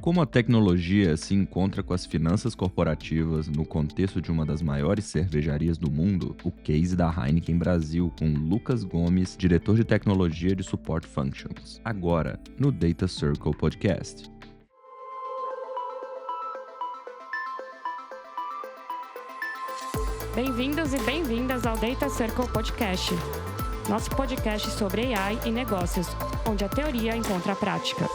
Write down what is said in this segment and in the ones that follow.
Como a tecnologia se encontra com as finanças corporativas no contexto de uma das maiores cervejarias do mundo, o case da Heineken Brasil com Lucas Gomes, diretor de tecnologia de Support Functions. Agora, no Data Circle Podcast. Bem-vindos e bem-vindas ao Data Circle Podcast, nosso podcast sobre AI e negócios, onde a teoria encontra a prática.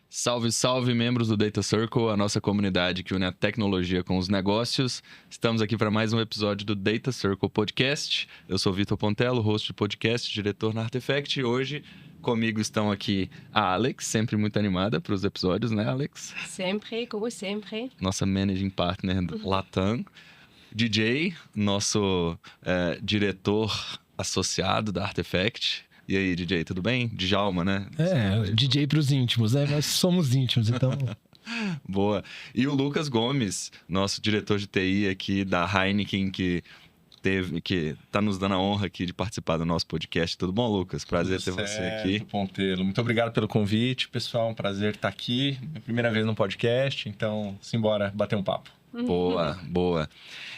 Salve, salve, membros do Data Circle, a nossa comunidade que une a tecnologia com os negócios. Estamos aqui para mais um episódio do Data Circle Podcast. Eu sou Vitor Pontello, host de podcast, diretor na Artefact. E hoje comigo estão aqui a Alex, sempre muito animada para os episódios, né, Alex? Sempre, como sempre. Nossa managing partner do Latam. DJ, nosso diretor associado da Artefact. E aí, DJ, tudo bem? Djalma, né? DJ pros íntimos, né? Nós somos íntimos, então... Boa. E o Lucas Gomes, nosso diretor de TI aqui da Heineken, que tá nos dando a honra aqui de participar do nosso podcast. Tudo bom, Lucas? Prazer ter você aqui. Pontello. Muito obrigado pelo convite, pessoal. Um prazer estar aqui. Minha primeira vez no podcast, então simbora bater um papo. Boa, boa.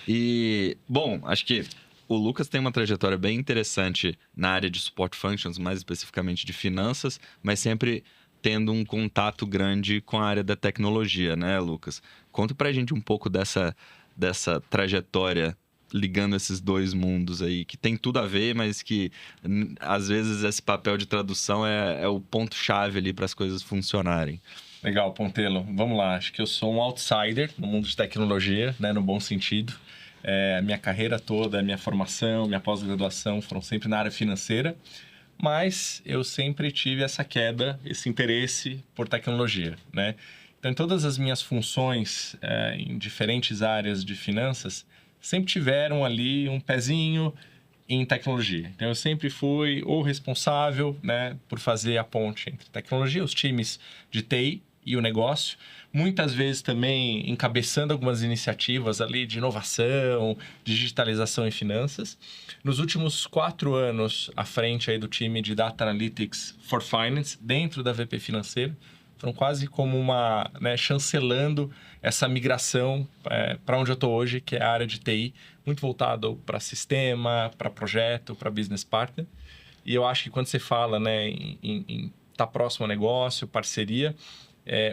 E, bom, acho que o Lucas tem uma trajetória bem interessante na área de Support Functions, mais especificamente de finanças, mas sempre tendo um contato grande com a área da tecnologia, né, Lucas? Conta pra gente um pouco dessa trajetória ligando esses dois mundos aí, que tem tudo a ver, mas que às vezes esse papel de tradução é o ponto-chave ali para as coisas funcionarem. Legal, Pontello. Vamos lá. Acho que eu sou um outsider no mundo de tecnologia, né, no bom sentido. Minha carreira toda, minha formação, minha pós-graduação foram sempre na área financeira, mas eu sempre tive essa queda, esse interesse por tecnologia, né? Então, em todas as minhas funções em diferentes áreas de finanças, sempre tiveram ali um pezinho em tecnologia. Então, eu sempre fui o responsável, né, por fazer a ponte entre tecnologia, os times de TI e o negócio. Muitas vezes também encabeçando algumas iniciativas ali de inovação, digitalização e finanças. Nos últimos 4 anos, à frente aí do time de Data Analytics for Finance, dentro da VP Financeira, foram quase como chancelando essa migração para onde eu estou hoje, que é a área de TI, muito voltado para sistema, para projeto, para business partner. E eu acho que quando você fala, né, em estar próximo ao negócio, parceria,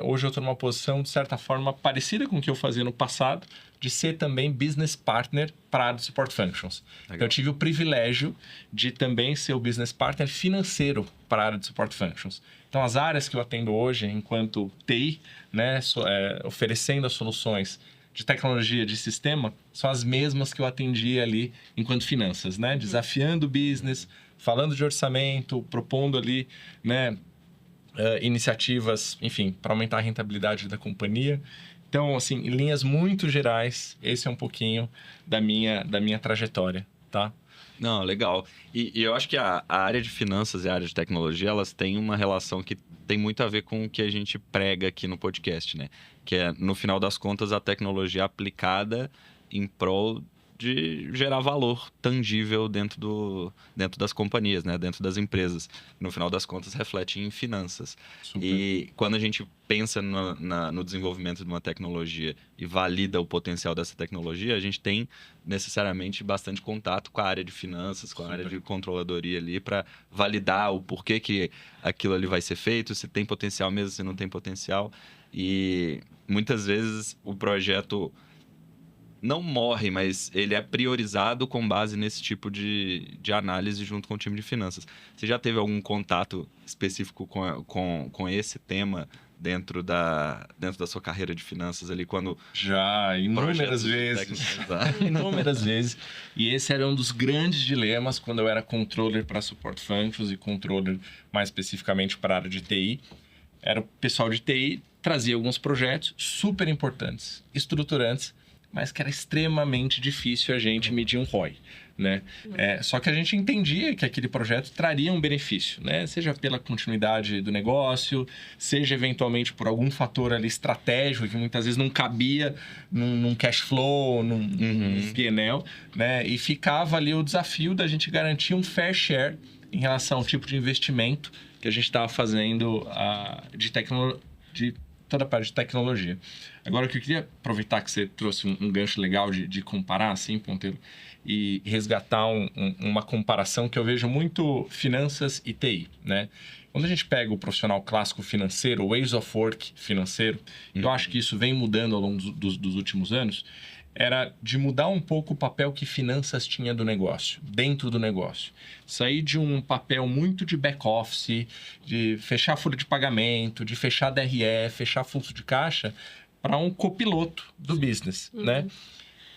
hoje eu estou numa posição, de certa forma, parecida com o que eu fazia no passado, de ser também business partner para a área de Support Functions. Legal. Então, eu tive o privilégio de também ser o business partner financeiro para a área de Support Functions. Então, as áreas que eu atendo hoje, enquanto TI, né, oferecendo as soluções de tecnologia, de sistema, são as mesmas que eu atendia ali enquanto finanças, né? Desafiando o business, falando de orçamento, propondo ali, né, iniciativas, enfim, para aumentar a rentabilidade da companhia. Então, assim, em linhas muito gerais, esse é um pouquinho da minha trajetória, tá? Não, legal. E eu acho que a área de finanças e a área de tecnologia, elas têm uma relação que tem muito a ver com o que a gente prega aqui no podcast, né? Que é, no final das contas, a tecnologia aplicada em prol de gerar valor tangível dentro das companhias, né? Dentro das empresas. No final das contas, reflete em finanças. Super. E quando a gente pensa no desenvolvimento de uma tecnologia e valida o potencial dessa tecnologia, a gente tem necessariamente bastante contato com a área de finanças, com a área de controladoria ali, para validar o porquê que aquilo ali vai ser feito, se tem potencial mesmo, se não tem potencial. E muitas vezes o projeto não morre, mas ele é priorizado com base nesse tipo de análise junto com o time de finanças. Você já teve algum contato específico com esse tema dentro da sua carreira de finanças ali, quando... Já, inúmeras vezes. Inúmeras vezes. E esse era um dos grandes dilemas quando eu era controller para Support Functions e controller mais especificamente para a área de TI. Era o pessoal de TI, trazia alguns projetos super importantes, estruturantes, mas que era extremamente difícil a gente medir um ROI, né? Só que a gente entendia que aquele projeto traria um benefício, né? Seja pela continuidade do negócio, seja eventualmente por algum fator ali estratégico que muitas vezes não cabia num cash flow, num P&L, né? E ficava ali o desafio da gente garantir um fair share em relação ao tipo de investimento que a gente estava fazendo de toda a parte de tecnologia. Agora, o que eu queria aproveitar que você trouxe um gancho legal de comparar, assim, Ponteiro, e resgatar uma comparação que eu vejo muito finanças e TI, né? Quando a gente pega o profissional clássico financeiro, o ways of work financeiro, eu acho que isso vem mudando ao longo dos últimos anos, era de mudar um pouco o papel que finanças tinha do negócio, dentro do negócio. Sair de um papel muito de back-office, de fechar folha de pagamento, de fechar DRE, fechar fluxo de caixa, para um copiloto do business, né?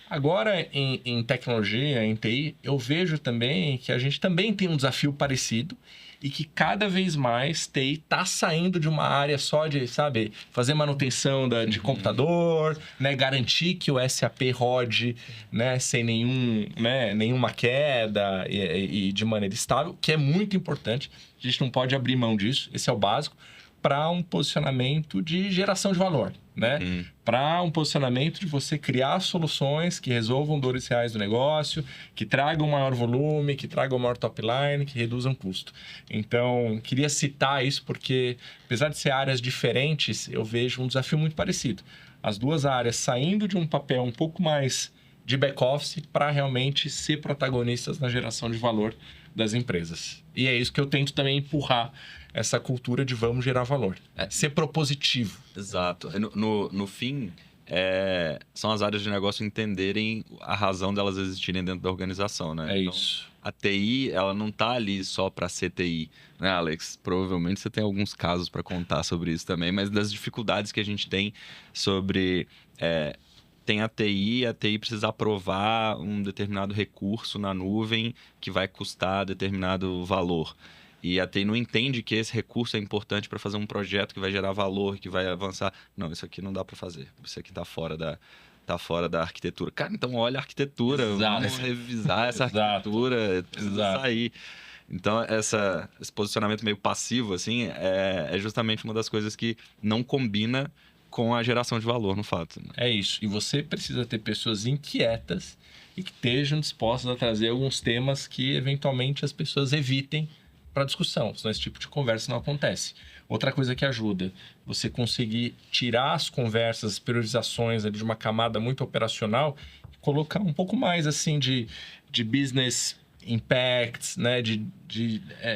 Agora, em tecnologia, em TI, eu vejo também que a gente também tem um desafio parecido e que cada vez mais TI está saindo de uma área só de, sabe, fazer manutenção de computador, né, garantir que o SAP rode, né, sem nenhuma queda e de maneira estável, que é muito importante. A gente não pode abrir mão disso, esse é o básico, para um posicionamento de geração de valor, né? Para um posicionamento de você criar soluções que resolvam dores reais do negócio, que tragam maior volume, que tragam maior top line, que reduzam custo. Então, queria citar isso porque, apesar de ser áreas diferentes, eu vejo um desafio muito parecido. As duas áreas saindo de um papel um pouco mais de back-office para realmente ser protagonistas na geração de valor das empresas. E é isso que eu tento também empurrar essa cultura de vamos gerar valor. Ser propositivo. Exato. No fim, são as áreas de negócio entenderem a razão delas existirem dentro da organização, né? Então, Isso. a TI, ela não tá ali só para ser TI, né, Alex? Provavelmente você tem alguns casos para contar sobre isso também, mas das dificuldades que a gente tem sobre... tem a TI precisa aprovar um determinado recurso na nuvem que vai custar determinado valor. E a TI não entende que esse recurso é importante para fazer um projeto que vai gerar valor, que vai avançar. Não, isso aqui não dá para fazer. Isso aqui está fora da arquitetura. Cara, então olha a arquitetura, vamos revisar essa arquitetura, precisa sair. Então, esse posicionamento meio passivo, assim, é justamente uma das coisas que não combina com a geração de valor, no fato. Né? É isso. E você precisa ter pessoas inquietas e que estejam dispostas a trazer alguns temas que, eventualmente, as pessoas evitem para discussão, senão esse tipo de conversa não acontece. Outra coisa que ajuda, você conseguir tirar as conversas, as priorizações ali de uma camada muito operacional e colocar um pouco mais assim de business impacts, né?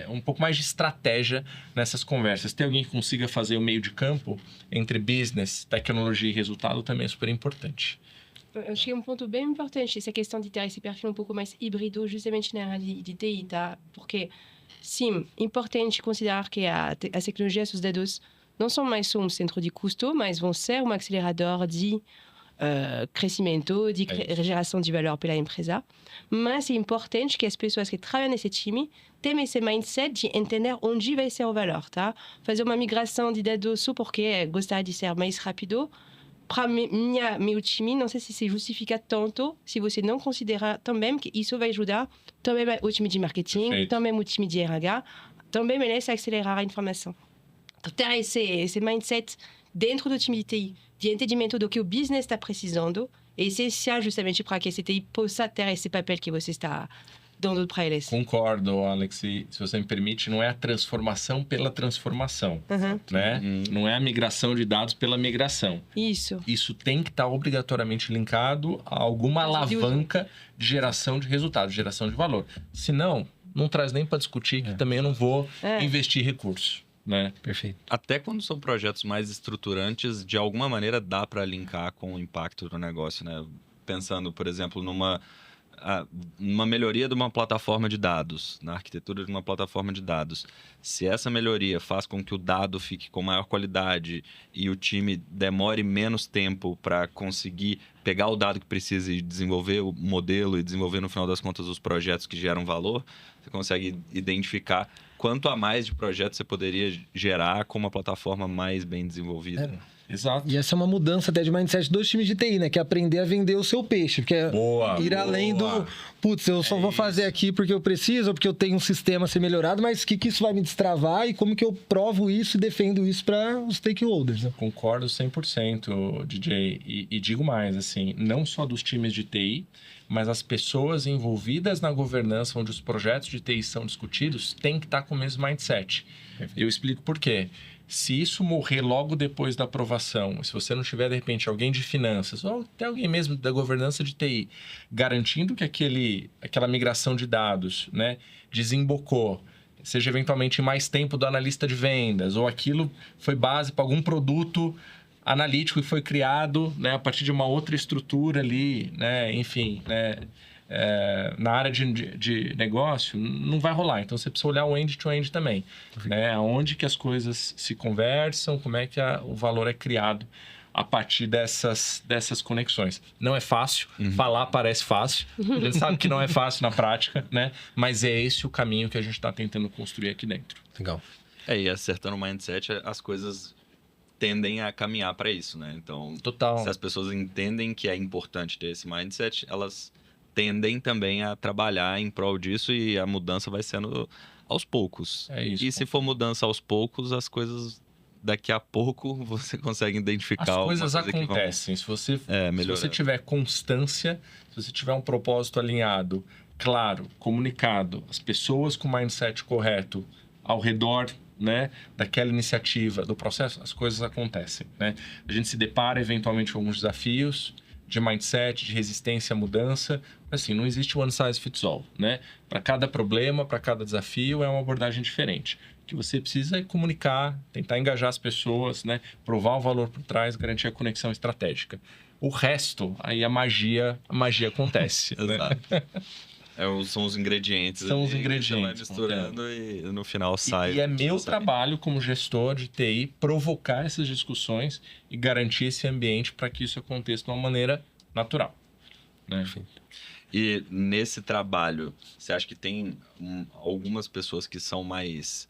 Um pouco mais de estratégia nessas conversas. Ter alguém que consiga fazer o meio de campo entre business, tecnologia e resultado também é super importante. Eu acho que um ponto bem importante essa questão de ter esse perfil um pouco mais híbrido, justamente na área de TI, tá? Porque sim, importante considerar que as tecnologias dos dados não são mais só um centro de custo, mas vão ser um acelerador de crescimento, de geração de valor pela empresa. Mas é importante que as pessoas que trabalham nesse time tenham esse mindset de entender onde vai ser o valor, tá? Fazer uma migração de dados só porque gostar de ser mais rápido, para meu time, não sei se se justifica tanto se você não considera também que isso vai ajudar também o time de marketing, Perfeito. também o time de RH, também merece acelerar a informação. Então, ter esse mindset dentro do time de TI, de entendimento do que o business está precisando, é essencial justamente para que esse TI possa ter esse papel que você está dando para eles. Concordo, Alex. E, se você me permite, não é a transformação pela transformação, né? Não é a migração de dados pela migração. Isso. Isso tem que estar obrigatoriamente linkado a alguma alavanca de geração de resultado, de geração de valor. Senão, não traz nem para discutir, que também eu não vou investir recurso, né? Perfeito. Até quando são projetos mais estruturantes, de alguma maneira dá para linkar com o impacto do negócio, né? Pensando, por exemplo, numa melhoria de uma plataforma de dados, na arquitetura de uma plataforma de dados. Se essa melhoria faz com que o dado fique com maior qualidade e o time demore menos tempo para conseguir pegar o dado que precisa e desenvolver o modelo e desenvolver, no final das contas, os projetos que geram valor, você consegue identificar quanto a mais de projetos você poderia gerar com uma plataforma mais bem desenvolvida. Exato. E essa é uma mudança até de mindset dos times de TI, né? Que é aprender a vender o seu peixe. Porque ir além do... Putz, eu só vou fazer aqui porque eu preciso, ou porque eu tenho um sistema a ser melhorado, mas o que isso vai me destravar e como que eu provo isso e defendo isso para os stakeholders, né? Concordo 100%, DJ. E digo mais, assim, não só dos times de TI, mas as pessoas envolvidas na governança, onde os projetos de TI são discutidos, têm que estar com o mesmo mindset. Eu explico por quê. Se isso morrer logo depois da aprovação, se você não tiver, de repente, alguém de finanças, ou até alguém mesmo da governança de TI, garantindo que aquela migração de dados, né, desembocou, seja eventualmente mais tempo do analista de vendas, ou aquilo foi base para algum produto analítico que foi criado, né, a partir de uma outra estrutura ali, né, enfim, né, na área de negócio, não vai rolar. Então, você precisa olhar o end-to-end também, né, onde que as coisas se conversam, como é que o valor é criado a partir dessas conexões. Não é fácil, falar parece fácil, a gente sabe que não é fácil na prática, né, mas é esse o caminho que a gente está tentando construir aqui dentro. Legal. E acertando o mindset, as coisas tendem a caminhar para isso, né? Então, Total. Se as pessoas entendem que é importante ter esse mindset, elas tendem também a trabalhar em prol disso e a mudança vai sendo aos poucos. É isso. E se for mudança aos poucos, as coisas daqui a pouco você consegue identificar. As coisas acontecem. Se você tiver constância, se você tiver um propósito alinhado, claro, comunicado, as pessoas com o mindset correto ao redor, né, daquela iniciativa, do processo, as coisas acontecem, né? A gente se depara eventualmente com alguns desafios de mindset, de resistência à mudança. Assim, não existe one size fits all, né? Para cada problema, para cada desafio, é uma abordagem diferente. O que você precisa é comunicar, tentar engajar as pessoas, né? Provar o valor por trás, garantir a conexão estratégica. O resto, aí a magia acontece. Né? São os ingredientes. São os ingredientes. Você vai misturando e no final sai. E é meu trabalho como gestor de TI provocar essas discussões e garantir esse ambiente para que isso aconteça de uma maneira natural. Né? E nesse trabalho, você acha que tem algumas pessoas que são mais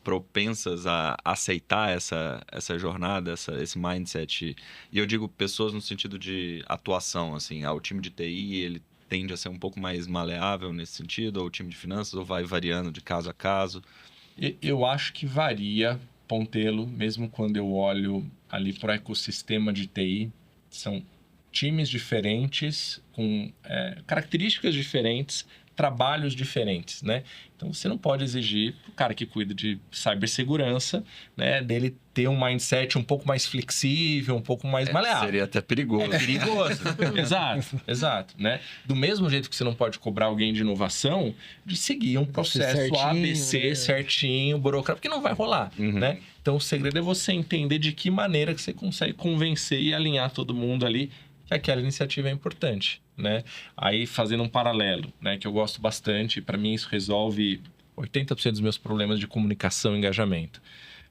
propensas a aceitar essa jornada, esse mindset? E eu digo pessoas no sentido de atuação, assim, o time de TI, ele tende a ser um pouco mais maleável nesse sentido, ou o time de finanças, ou vai variando de caso a caso? Eu acho que varia, Pontelo, mesmo quando eu olho ali para o ecossistema de TI, são times diferentes, com características diferentes, trabalhos diferentes, né? Então, você não pode exigir do cara que cuida de cibersegurança, né, dele ter um mindset um pouco mais flexível, um pouco mais maleável. Seria até perigoso. É perigoso. Exato, né? Do mesmo jeito que você não pode cobrar alguém de inovação, de seguir um processo certinho, ABC certinho, burocrático, porque não vai rolar, né? Então, o segredo é você entender de que maneira que você consegue convencer e alinhar todo mundo ali que aquela iniciativa é importante, né? Aí, fazendo um paralelo, né, que eu gosto bastante, para mim isso resolve 80% dos meus problemas de comunicação e engajamento.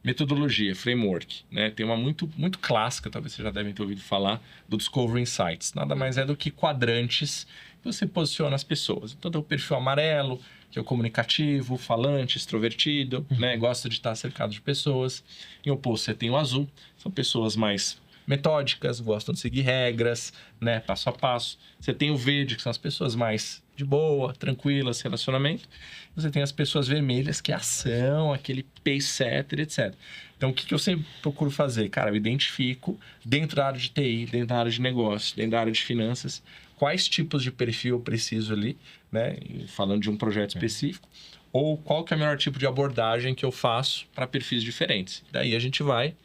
Metodologia, framework, né? Tem uma muito, muito clássica, talvez vocês já devem ter ouvido falar, do Discovery Insights. Nada mais é do que quadrantes que você posiciona as pessoas. Então, tem o perfil amarelo, que é o comunicativo, falante, extrovertido, né? Gosta de estar cercado de pessoas. Em oposto, você tem o azul, são pessoas mais metódicas, gostam de seguir regras, né, passo a passo. Você tem o verde, que são as pessoas mais de boa, tranquilas, relacionamento. Você tem as pessoas vermelhas, que é ação, aquele pace setter, etc. Então, o que eu sempre procuro fazer? Cara, eu identifico dentro da área de TI, dentro da área de negócio, dentro da área de finanças, quais tipos de perfil eu preciso ali, né, falando de um projeto específico, ou qual que é o melhor tipo de abordagem que eu faço para perfis diferentes. Daí a gente vai,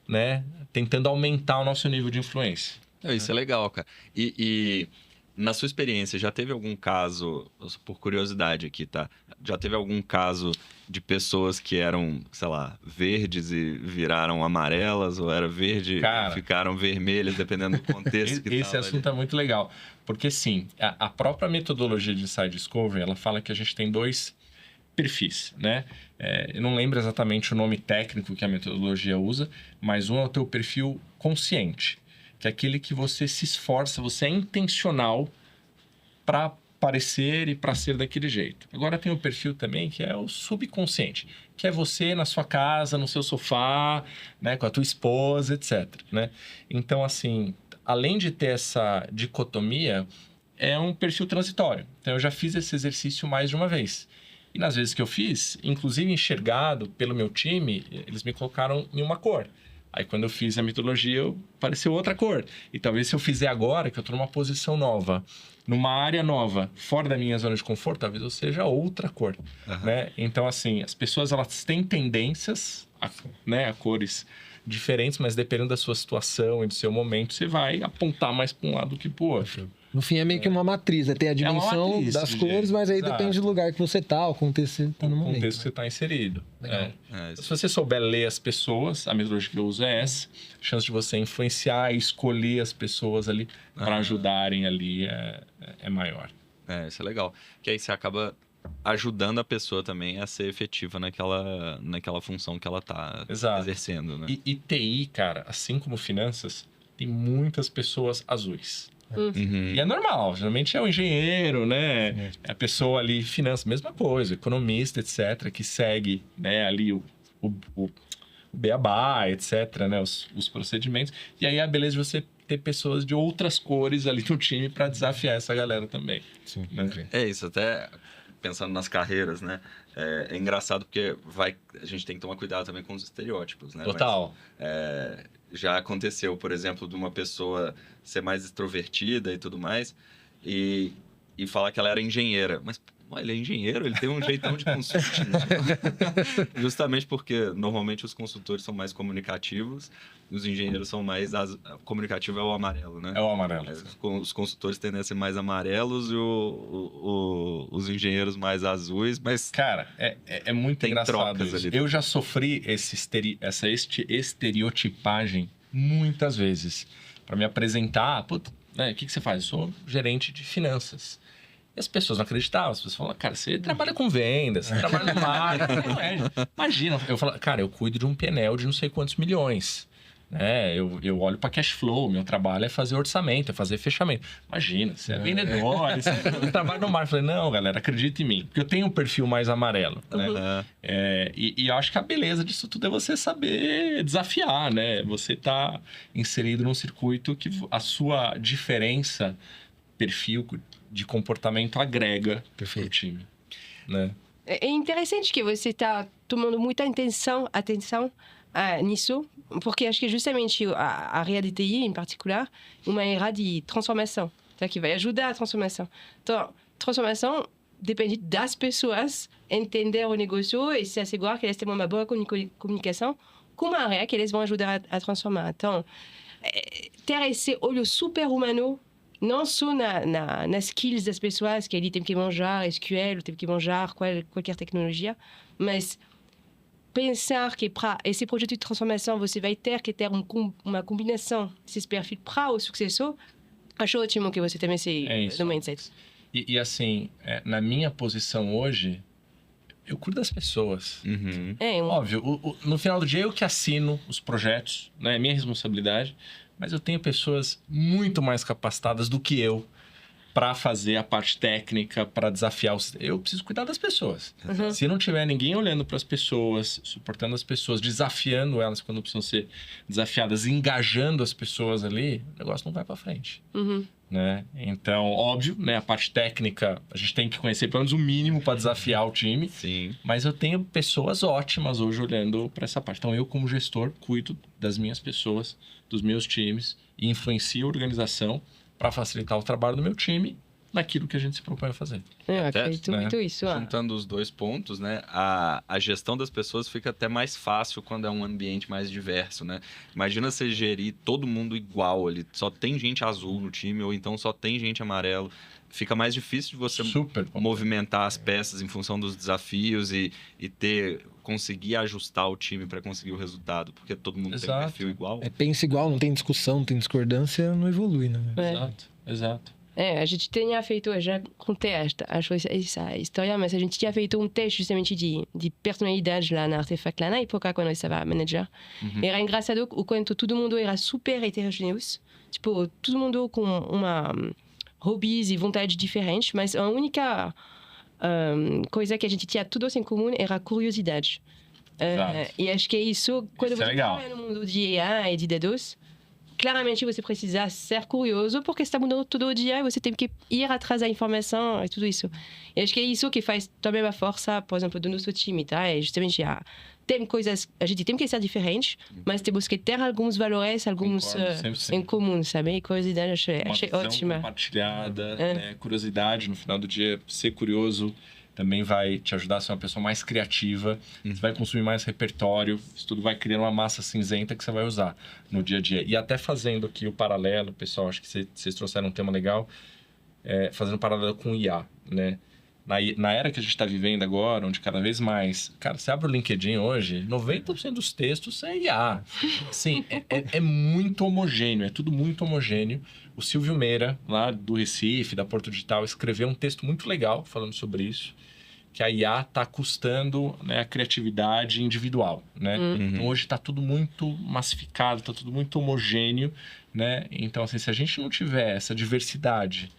né, tentando aumentar o nosso nível de influência. Isso é legal, cara. E na sua experiência, já teve algum caso, por curiosidade aqui, tá? Já teve algum caso de pessoas que eram, sei lá, verdes e viraram amarelas, ou era verde e ficaram vermelhas, dependendo do contexto que esse assunto ali. É muito legal, porque sim, a própria metodologia de Insight Discovery, ela fala que a gente tem dois perfis, né? Eu não lembro exatamente o nome técnico que a metodologia usa, mas um é o teu perfil consciente, que é aquele que você se esforça, você é intencional para parecer e para ser daquele jeito. Agora tem o perfil também que é o subconsciente, que é você na sua casa, no seu sofá, né, com a tua esposa, etc, né? Então, assim, além de ter essa dicotomia, é um perfil transitório. Então, eu já fiz esse exercício mais de uma vez. E nas vezes que eu fiz, inclusive enxergado pelo meu time, eles me colocaram em uma cor. Aí quando eu fiz a metodologia, apareceu outra cor. E talvez se eu fizer agora, que eu tô numa posição nova, numa área nova, fora da minha zona de conforto, talvez eu seja outra cor, né? Então, assim, as pessoas, elas têm tendências, né, a cores diferentes, mas dependendo da sua situação e do seu momento, você vai apontar mais para um lado do que para o outro. No fim, é meio que uma matriz, tem a dimensão matriz, das cores, mas aí depende do lugar que você tá, o contexto que você tá no momento. O contexto que você está inserido. Legal. Se você souber ler as pessoas, a metodologia que eu uso é essa, a chance de você influenciar e escolher as pessoas ali para ajudarem ali é maior. Isso é legal. Que aí você acaba ajudando a pessoa também a ser efetiva naquela função que ela está exercendo, né? E TI, cara, assim como finanças, tem muitas pessoas azuis. Uhum. E é normal, geralmente é o engenheiro, né? É a pessoa ali, finanças, mesma coisa, economista, etc., que segue, né, ali o beabá, etc., né? Os procedimentos. E aí a beleza de você ter pessoas de outras cores ali no time para desafiar essa galera também. Sim, né? É isso, até pensando nas carreiras, né? É engraçado porque a gente tem que tomar cuidado também com os estereótipos, né? Total. Mas, já aconteceu, por exemplo, de uma pessoa ser mais extrovertida e tudo mais e falar que ela era engenheira. Mas ele é engenheiro, ele tem um jeitão de consulting. Justamente porque normalmente os consultores são mais comunicativos, os engenheiros são mais... Comunicativo é o amarelo, né? É o amarelo. Os consultores tendem a ser mais amarelos e os engenheiros mais azuis, mas... Cara, é muito tem engraçado isso. Ali. Eu já sofri essa estereotipagem muitas vezes. Para me apresentar, né, o que você faz? Eu sou gerente de finanças. E as pessoas não acreditavam. As pessoas falavam, cara, você trabalha com vendas, você trabalha no marketing. Imagina, eu falo, cara, eu cuido de um PNL de não sei quantos milhões. Né? Eu olho para cash flow, meu trabalho é fazer orçamento, é fazer fechamento. Imagina, você é vendedor, você trabalha no marketing. Eu falei, não, galera, acredita em mim, porque eu tenho um perfil mais amarelo. Né? E eu acho que a beleza disso tudo é você saber desafiar, né? Você tá inserido num circuito que a sua diferença, perfil de comportamento agrega pro time, né? É interessante que você está tomando muita atenção nisso, porque acho que justamente a área de TI, em particular, é uma área de transformação, tá? Que vai ajudar a transformação. Então, transformação depende das pessoas entender o negócio e se assegurar que elas têm uma boa comunicação com a área que eles vão ajudar a transformar. Então, ter esse olho super humano não só nas skills das pessoas, que ele tem que manjar SQL, tem que manjar qualquer tecnologia, mas pensar que para esse projeto de transformação você vai ter que ter uma combinação desses perfis para o sucesso. Acho ótimo que você tenha esse mindset. E assim, na minha posição hoje, eu cuido das pessoas. Óbvio, no final do dia eu que assino os projetos, né? É minha responsabilidade. Mas eu tenho pessoas muito mais capacitadas do que eu para fazer a parte técnica, para desafiar os... Eu preciso cuidar das pessoas. Se não tiver ninguém olhando para as pessoas, suportando as pessoas, desafiando elas quando precisam ser desafiadas, engajando as pessoas ali, o negócio não vai para frente. Né? Então, óbvio, né? A parte técnica, a gente tem que conhecer pelo menos o mínimo para desafiar o time. Sim. Mas eu tenho pessoas ótimas hoje olhando para essa parte. Então, eu como gestor, cuido das minhas pessoas, dos meus times e influencio a organização para facilitar o trabalho do meu time naquilo que a gente se propõe a fazer. Eu acredito muito isso. Juntando os dois pontos, né? A gestão das pessoas fica até mais fácil quando é um ambiente mais diverso, né? Imagina você gerir todo mundo igual ali. Só tem gente azul no time ou então só tem gente amarelo. Fica mais difícil de você movimentar as peças em função dos desafios e conseguir ajustar o time para conseguir o resultado, porque todo mundo tem um perfil igual. Pensa igual, não tem discussão, não tem discordância, não evolui, né? Exato. A gente tinha feito, eu já contei essa história, mas a gente tinha feito um teste justamente de personalidade lá na Artefact, lá na época, quando eu estava manager. Era engraçado o quanto todo mundo era super heterogêneo. Tipo, todo mundo com uma hobbies e vontades diferentes, mas a única coisa que a gente tinha todos em comum era a curiosidade. E acho que isso, quando você trabalha no mundo de AI e de dados, claramente você precisa ser curioso porque está mudando todo dia e você tem que ir atrás da informação e tudo isso. E acho que é isso que faz também a força, por exemplo, do nosso time, tá? É justamente tem coisas, a gente tem que ser diferente, mas temos que ter alguns valores, alguns em comum, sabe? E curiosidade achei ótima. Compartilhada, né? Curiosidade no final do dia, ser curioso também vai te ajudar a ser uma pessoa mais criativa, você vai consumir mais repertório, isso tudo vai criando uma massa cinzenta que você vai usar no dia a dia. E até fazendo aqui o paralelo, pessoal, acho que vocês trouxeram um tema legal, fazendo um paralelo com o IA, né? Na era que a gente está vivendo agora, onde cada vez mais... Cara, você abre o LinkedIn hoje, 90% dos textos é IA. Sim, é muito homogêneo, é tudo muito homogêneo. O Silvio Meira, lá do Recife, da Porto Digital, escreveu um texto muito legal falando sobre isso, que a IA está custando, né, a criatividade individual, né? Então, hoje está tudo muito massificado, está tudo muito homogêneo, né? Então, assim, se a gente não tiver essa diversidade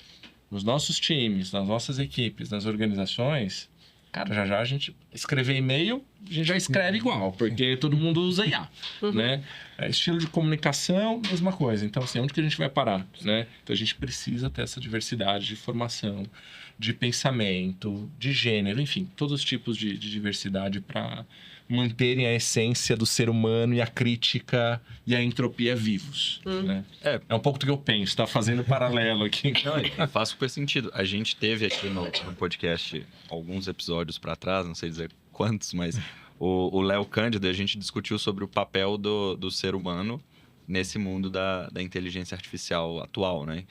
nos nossos times, nas nossas equipes, nas organizações, cara, já a gente escrever e-mail, a gente já escreve igual, porque todo mundo usa IA, né? Estilo de comunicação, mesma coisa. Então, assim, onde que a gente vai parar, né? Então, a gente precisa ter essa diversidade de formação, de pensamento, de gênero, enfim, todos os tipos de diversidade para manterem a essência do ser humano e a crítica e a entropia vivos, né? É um pouco do que eu penso, tá fazendo paralelo aqui. Não, faz super sentido. A gente teve aqui no podcast alguns episódios para trás, não sei dizer quantos, mas o Léo Cândido, a gente discutiu sobre o papel do ser humano nesse mundo da inteligência artificial atual, né?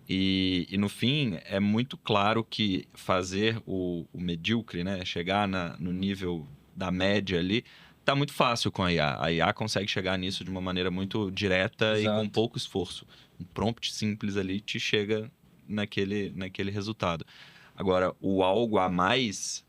E no fim, é muito claro que fazer o medíocre, né? Chegar no nível da média ali, tá muito fácil com a IA. A IA consegue chegar nisso de uma maneira muito direta. Exato. E com pouco esforço. Um prompt simples ali te chega naquele resultado. Agora, o algo a mais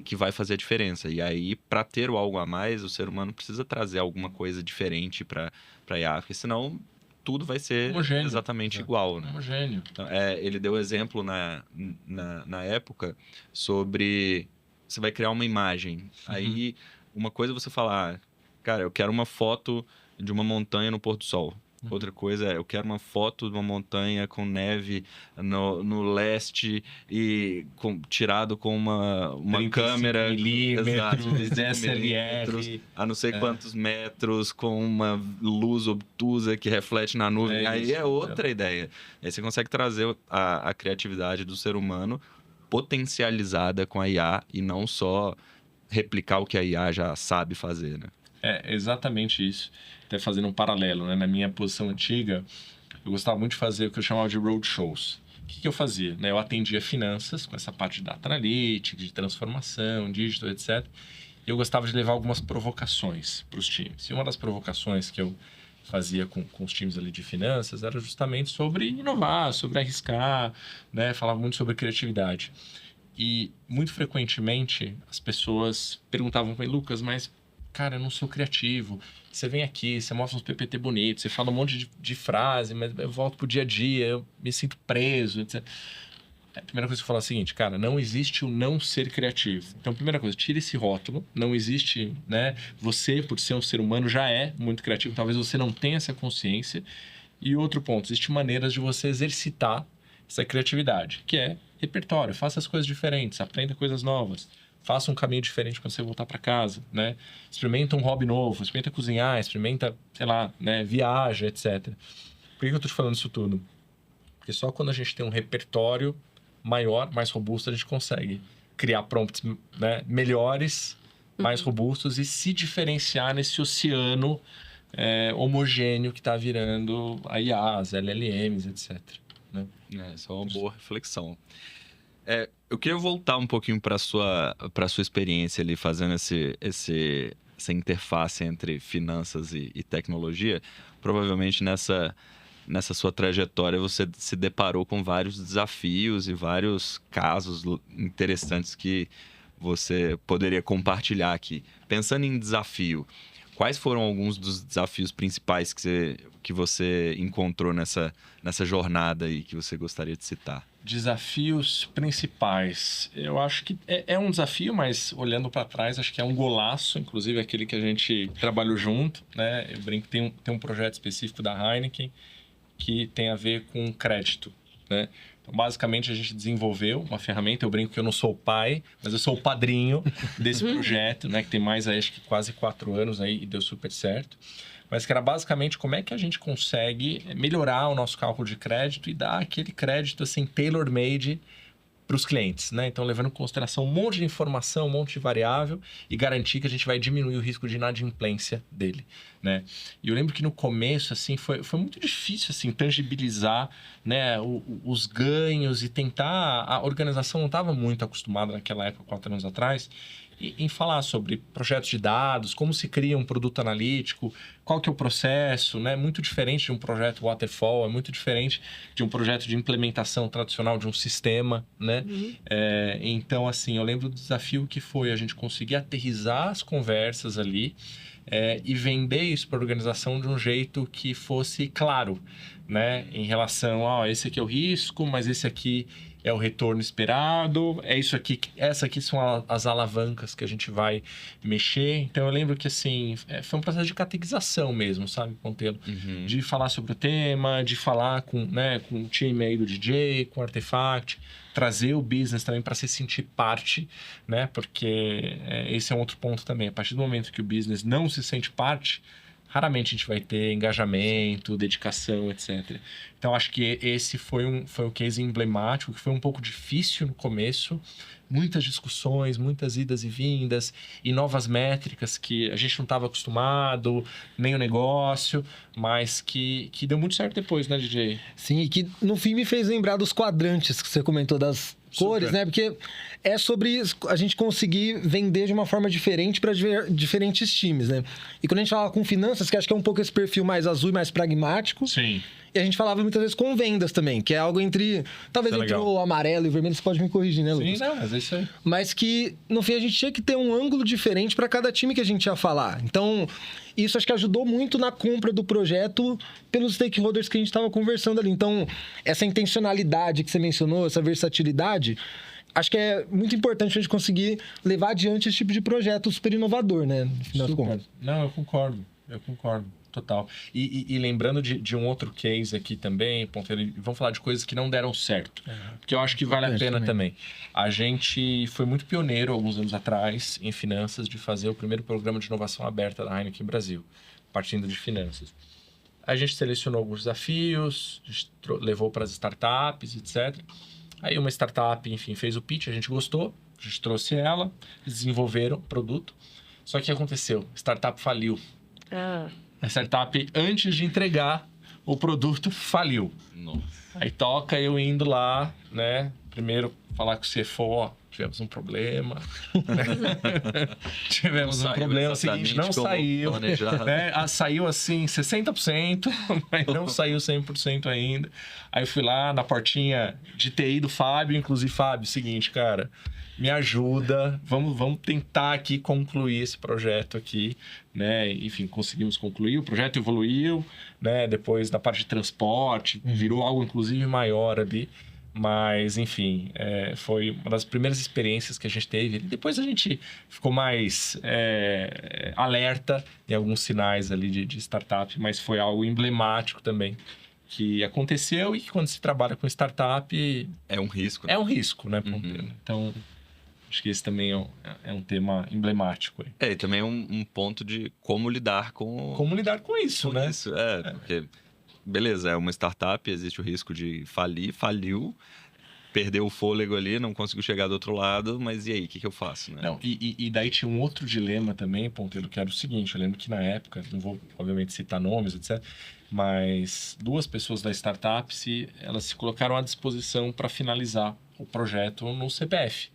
que vai fazer a diferença. E aí, para ter o algo a mais, o ser humano precisa trazer alguma coisa diferente para a IA, porque senão tudo vai ser homogêneo. Exatamente igual, né? Homogêneo. Então, ele deu exemplo na época sobre... Você vai criar uma imagem. Aí, uma coisa é você falar, cara, eu quero uma foto de uma montanha no pôr do sol. Outra coisa eu quero uma foto de uma montanha com neve no leste e tirado com uma câmera... milímetros, DSLR, a não sei quantos metros, com uma luz obtusa que reflete na nuvem. Aí é outra ideia. Aí você consegue trazer a criatividade do ser humano potencializada com a IA e não só replicar o que a IA já sabe fazer, né? É exatamente isso. Até fazendo um paralelo, né? Na minha posição antiga, eu gostava muito de fazer o que eu chamava de roadshows. O que eu fazia? Né? Eu atendia finanças com essa parte de data analytics, de transformação, digital, etc. E eu gostava de levar algumas provocações para os times. E uma das provocações que eu fazia com os times ali de finanças era justamente sobre inovar, sobre arriscar, né? Falava muito sobre criatividade. E muito frequentemente as pessoas perguntavam para mim, Lucas, mas cara, eu não sou criativo. Você vem aqui, você mostra uns PPT bonitos, você fala um monte de frase, mas eu volto pro dia a dia, eu me sinto preso, etc. A primeira coisa que eu falo é a seguinte, cara, não existe o não ser criativo. Então, primeira coisa, tira esse rótulo, não existe, né? Você, por ser um ser humano, já é muito criativo, talvez você não tenha essa consciência. E outro ponto, existem maneiras de você exercitar essa criatividade, que é repertório, faça as coisas diferentes, aprenda coisas novas, faça um caminho diferente quando você voltar para casa, né? Experimenta um hobby novo, experimenta cozinhar, experimenta, sei lá, né? Viaja, etc. Por que eu tô te falando isso tudo? Porque só quando a gente tem um repertório maior, mais robusto, a gente consegue criar prompts, né, melhores, mais robustos e se diferenciar nesse oceano homogêneo que está virando a IA, as LLMs, etc. Né? Essa é uma boa reflexão. Eu queria voltar um pouquinho para sua experiência ali, fazendo essa interface entre finanças e tecnologia. Provavelmente nessa sua trajetória você se deparou com vários desafios e vários casos interessantes que você poderia compartilhar aqui. Pensando em desafio, Quais foram alguns dos desafios principais que você encontrou nessa jornada aí que você gostaria de citar? Desafios principais. Eu acho que é um desafio, mas olhando para trás, acho que é um golaço, inclusive aquele que a gente trabalhou junto, né? Eu brinco que tem um projeto específico da Heineken que tem a ver com crédito, né? Então, basicamente, a gente desenvolveu uma ferramenta. Eu brinco que eu não sou o pai, mas eu sou o padrinho desse projeto, né? Que tem mais, acho que quase 4 anos aí e deu super certo. Mas que era basicamente como é que a gente consegue melhorar o nosso cálculo de crédito e dar aquele crédito, assim, tailor-made para os clientes, né? Então, levando em consideração um monte de informação, um monte de variável e garantir que a gente vai diminuir o risco de inadimplência dele, né? E eu lembro que no começo, assim, foi muito difícil, assim, tangibilizar, né, os ganhos e tentar... A organização não estava muito acostumada naquela época, 4 anos atrás, em falar sobre projetos de dados, como se cria um produto analítico, qual que é o processo, né? Muito diferente de um projeto waterfall, é muito diferente de um projeto de implementação tradicional de um sistema, né? Então, assim, eu lembro do desafio que foi a gente conseguir aterrissar as conversas ali e vender isso para a organização de um jeito que fosse claro, né? Em relação a, esse aqui é o risco, mas esse aqui é o retorno esperado, é isso aqui, essa aqui são as alavancas que a gente vai mexer. Então, eu lembro que, assim, foi um processo de catequização mesmo, sabe, Pontelho? De falar sobre o tema, de falar com o time aí do DJ, com o Artefact, trazer o business também para se sentir parte, né? Porque esse é um outro ponto também. A partir do momento que o business não se sente parte, raramente a gente vai ter engajamento, dedicação, etc. Então, acho que esse foi o case emblemático, que foi um pouco difícil no começo. Muitas discussões, muitas idas e vindas, e novas métricas que a gente não estava acostumado, nem o negócio, mas que deu muito certo depois, né, DJ? Sim, e que no fim me fez lembrar dos quadrantes que você comentou das cores, né? Porque é sobre a gente conseguir vender de uma forma diferente para diferentes times, né? E quando a gente fala com finanças, que acho que é um pouco esse perfil mais azul e mais pragmático. Sim. E a gente falava muitas vezes com vendas também, que é algo entre... Talvez entre o amarelo e o vermelho, você pode me corrigir, né, Lucas? Sim, não, mas é isso aí. Mas que, no fim, a gente tinha que ter um ângulo diferente para cada time que a gente ia falar. Então, isso acho que ajudou muito na compra do projeto pelos stakeholders que a gente estava conversando ali. Então, essa intencionalidade que você mencionou, essa versatilidade, acho que é muito importante a gente conseguir levar adiante esse tipo de projeto super inovador, né? No final das contas. Não, eu concordo. Total. E lembrando de um outro case aqui também, Ponteiro, vamos falar de coisas que não deram certo. Porque eu acho que vale a pena também. A gente foi muito pioneiro, alguns anos atrás, em finanças, de fazer o primeiro programa de inovação aberta da Heineken Brasil, partindo de finanças. A gente selecionou alguns desafios, a gente levou para as startups, etc. Aí uma startup, enfim, fez o pitch, a gente gostou, a gente trouxe ela, desenvolveram o produto. Só que o que aconteceu? A startup faliu. A startup, antes de entregar o produto, faliu. Nossa. Aí toca eu indo lá, né? Primeiro falar com o CFO, ó, tivemos um problema. Tivemos um problema, é o seguinte, não saiu. Né? Saiu assim 60%, mas não saiu 100% ainda. Aí eu fui lá na portinha de TI do Fábio, inclusive, Fábio, seguinte, cara, me ajuda, vamos tentar aqui concluir esse projeto aqui, né? Enfim, conseguimos concluir, o projeto evoluiu, né? Depois da parte de transporte, virou algo inclusive maior ali. Mas, enfim, foi uma das primeiras experiências que a gente teve. Depois a gente ficou mais alerta em alguns sinais ali de startup, mas foi algo emblemático também que aconteceu e que quando se trabalha com startup... É um risco. Né? É um risco, né, Ponteiro? Então, acho que esse também é um tema emblemático. Aí. E também um ponto de como lidar com... Como lidar com isso, né? Isso, porque... Beleza, é uma startup, existe o risco de faliu, perdeu o fôlego ali, não conseguiu chegar do outro lado, mas e aí, o que eu faço? Né? Não, e daí tinha um outro dilema também, Ponteiro, que era o seguinte, eu lembro que na época, não vou obviamente citar nomes, etc., mas 2 pessoas da startup, elas se colocaram à disposição para finalizar o projeto no CPF.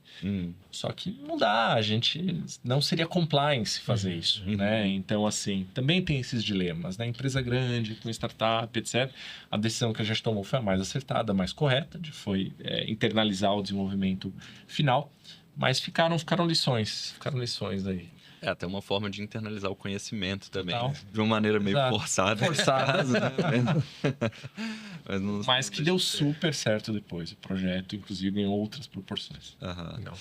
Só que não dá, a gente não seria compliance fazer isso, né? Então, assim, também tem esses dilemas, né? Empresa grande, com startup, etc. A decisão que a gente tomou foi a mais acertada, a mais correta, foi internalizar o desenvolvimento final, mas ficaram lições aí. É até uma forma de internalizar o conhecimento também, Total. né? De uma maneira meio Exato. forçada. Forçada. Mas, não- Mas que deu super certo depois. O projeto, inclusive, em outras proporções. Aham.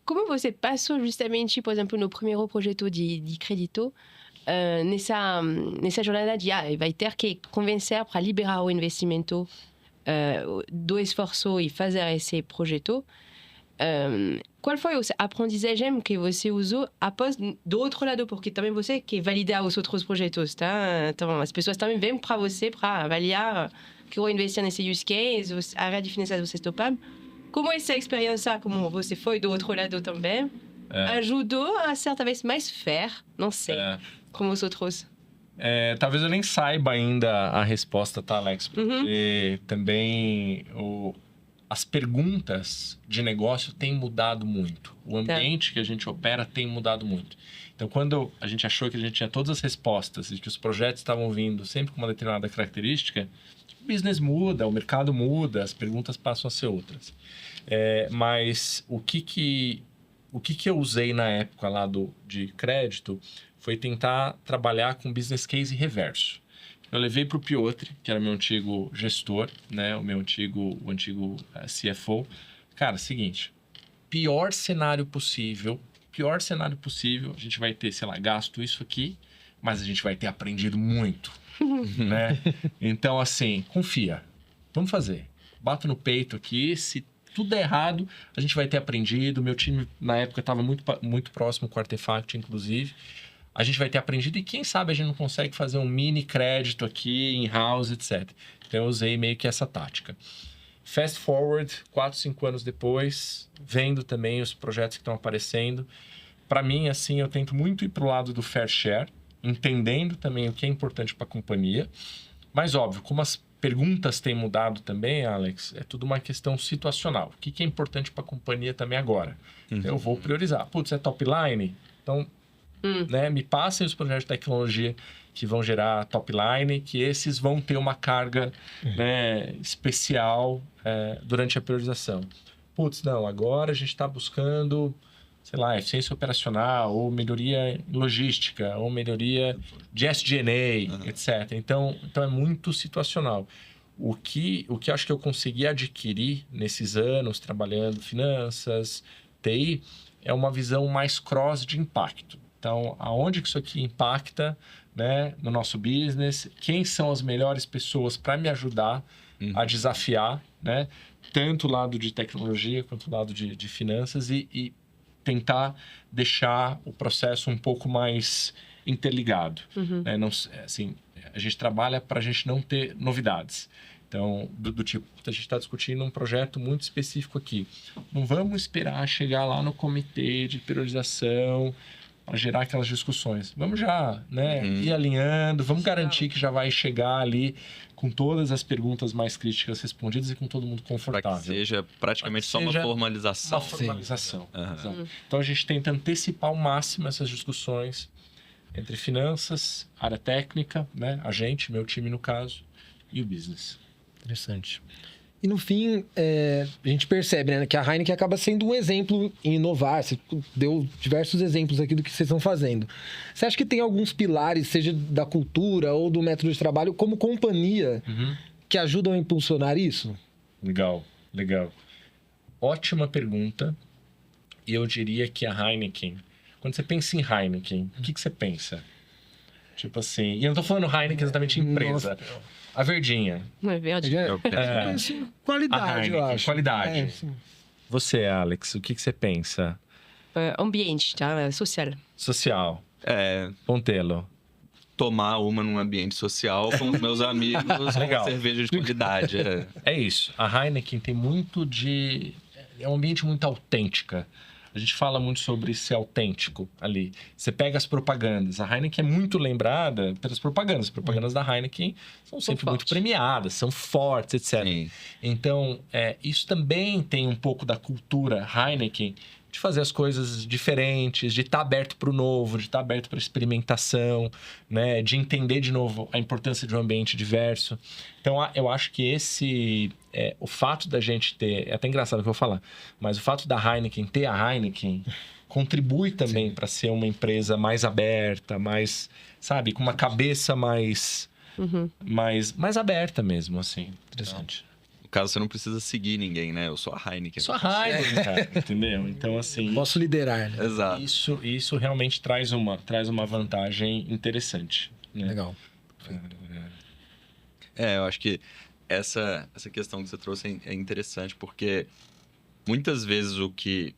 Como você passou justamente, por exemplo, no primeiro projeto de crédito, nessa jornada de vai ter que convencer para liberar o investimento do esforço e fazer esse projeto. Qual foi o aprendizagem que você usou após do outro lado? Porque também você que valida os outros projetos, tá? Então, as pessoas também vêm para você para avaliar que vão investir nesse use case, a área de finanças vocês toparam. Como essa experiência, como você foi do outro lado também, ajudou a ser talvez mais fair, não sei, como os outros? Talvez eu nem saiba ainda a resposta, tá, Alex? Porque também as perguntas de negócio têm mudado muito. O ambiente que a gente opera tem mudado muito. Então, quando a gente achou que a gente tinha todas as respostas e que os projetos estavam vindo sempre com uma determinada característica, o business muda, o mercado muda, as perguntas passam a ser outras. Mas o que eu usei na época lá de crédito foi tentar trabalhar com business case reverso. Eu levei para o Piotr, que era meu antigo gestor, né? O antigo CFO. Cara, seguinte, pior cenário possível, a gente vai ter, sei lá, gasto isso aqui, mas a gente vai ter aprendido muito, né? Então, assim, confia, vamos fazer. Bato no peito aqui, se tudo der errado, a gente vai ter aprendido. Meu time, na época, estava muito próximo com o Artefact, inclusive. A gente vai ter aprendido e quem sabe a gente não consegue fazer um mini crédito aqui, in-house, etc. Então, eu usei meio que essa tática. Fast forward, 4, 5 anos depois, vendo também os projetos que estão aparecendo. Para mim, assim, eu tento muito ir para o lado do fair share, entendendo também o que é importante para a companhia. Mas, óbvio, como as perguntas têm mudado também, Alex, é tudo uma questão situacional. O que é importante para a companhia também agora? Então, eu vou priorizar. Putz, é top line? Então, né, me passem os projetos de tecnologia que vão gerar top line, que esses vão ter uma carga né, especial durante a priorização. Putz, não, agora a gente está buscando, sei lá, eficiência operacional, ou melhoria em logística, ou melhoria de SG&A, etc. Então, é muito situacional. O que acho que eu consegui adquirir nesses anos, trabalhando finanças, TI, é uma visão mais cross de impacto. Então, aonde que isso aqui impacta, né, no nosso business? Quem são as melhores pessoas para me ajudar a desafiar, né, tanto o lado de tecnologia quanto o lado de finanças e tentar deixar o processo um pouco mais interligado. Né? Não, assim, a gente trabalha para a gente não ter novidades. Então, do tipo, a gente está discutindo um projeto muito específico aqui. Não vamos esperar chegar lá no comitê de priorização para gerar aquelas discussões. Vamos já, né, ir alinhando, vamos garantir que já vai chegar ali com todas as perguntas mais críticas respondidas e com todo mundo confortável. Para que seja praticamente só uma formalização. Uma formalização. Então, a gente tenta antecipar ao máximo essas discussões entre finanças, área técnica, né, a gente, meu time no caso, e o business. Interessante. E no fim, a gente percebe, né, que a Heineken acaba sendo um exemplo em inovar. Você deu diversos exemplos aqui do que vocês estão fazendo. Você acha que tem alguns pilares, seja da cultura ou do método de trabalho, como companhia, que ajudam a impulsionar isso? Legal. Ótima pergunta. E eu diria que a Heineken... Quando você pensa em Heineken, o que você pensa? Tipo assim... E eu não tô falando Heineken exatamente empresa. Nossa. A verdinha. Não é verdade? Qualidade, eu acho. Qualidade. Você, Alex, o que você pensa? Ambiente, tá? Social. Pontelo. Tomar uma num ambiente social com os meus amigos, com cerveja de qualidade. É isso. A Heineken tem muito de... É um ambiente muito autêntica. A gente fala muito sobre ser autêntico ali. Você pega as propagandas. A Heineken é muito lembrada pelas propagandas. As propagandas da Heineken são sempre muito premiadas, são fortes, etc. Sim. Então, isso também tem um pouco da cultura Heineken de fazer as coisas diferentes, de estar aberto para o novo, de estar aberto para experimentação, né? De entender de novo a importância de um ambiente diverso. Então, eu acho que o fato da gente ter... É até engraçado o que eu vou falar, mas o fato da Heineken ter a Heineken contribui também para ser uma empresa mais aberta, mais, sabe, com uma cabeça mais aberta mesmo, assim. Interessante. No caso, você não precisa seguir ninguém, né? Eu sou a Heineken. Só Heineken, cara, entendeu? Então, assim... Posso liderar, né? Exato. Isso realmente traz uma vantagem interessante. Né? Legal. Eu acho que essa questão que você trouxe é interessante, porque muitas vezes o que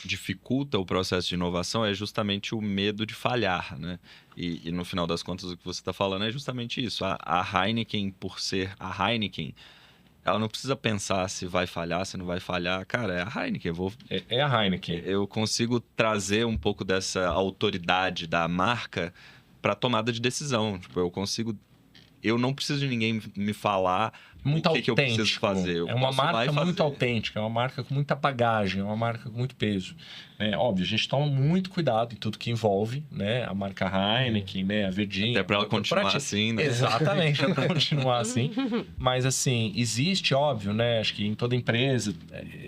dificulta o processo de inovação é justamente o medo de falhar, né? E no final das contas, o que você está falando é justamente isso. A Heineken, por ser a Heineken, ela não precisa pensar se vai falhar, se não vai falhar. Cara, é a Heineken. É a Heineken. Eu consigo trazer um pouco dessa autoridade da marca para a tomada de decisão. Tipo, eu não preciso de ninguém me falar muito o que eu preciso fazer. É uma marca muito autêntica, é uma marca com muita bagagem, é uma marca com muito peso. Óbvio, a gente toma muito cuidado em tudo que envolve, né? A marca Heineken, né? A Verdinha. Até para ela continuar assim, né? Exatamente, para continuar assim. Mas, assim, existe, óbvio, né? Acho que em toda empresa,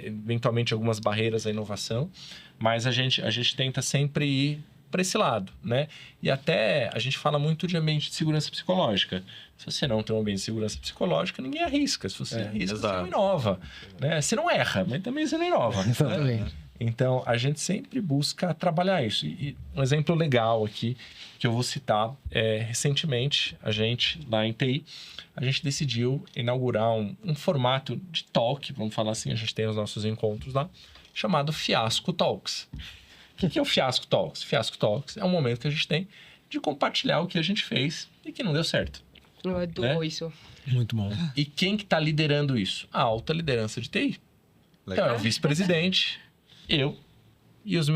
eventualmente algumas barreiras à inovação, mas a gente tenta sempre ir para esse lado, né? E até a gente fala muito de ambiente de segurança psicológica. Se você não tem um ambiente de segurança psicológica, ninguém arrisca. Se você arrisca, você não inova, né? Você não erra, mas também você não inova. Exatamente. Né? Então, a gente sempre busca trabalhar isso. E um exemplo legal aqui, que eu vou citar, recentemente, a gente, lá em TI, a gente decidiu inaugurar um formato de talk, vamos falar assim, a gente tem os nossos encontros lá, chamado Fiasco Talks. O que é o Fiasco Talks? Fiasco Talks é um momento que a gente tem de compartilhar o que a gente fez e que não deu certo. Eu adoro isso. Muito bom. E quem que está liderando isso? A alta liderança de TI. Então, é o vice-presidente, eu e os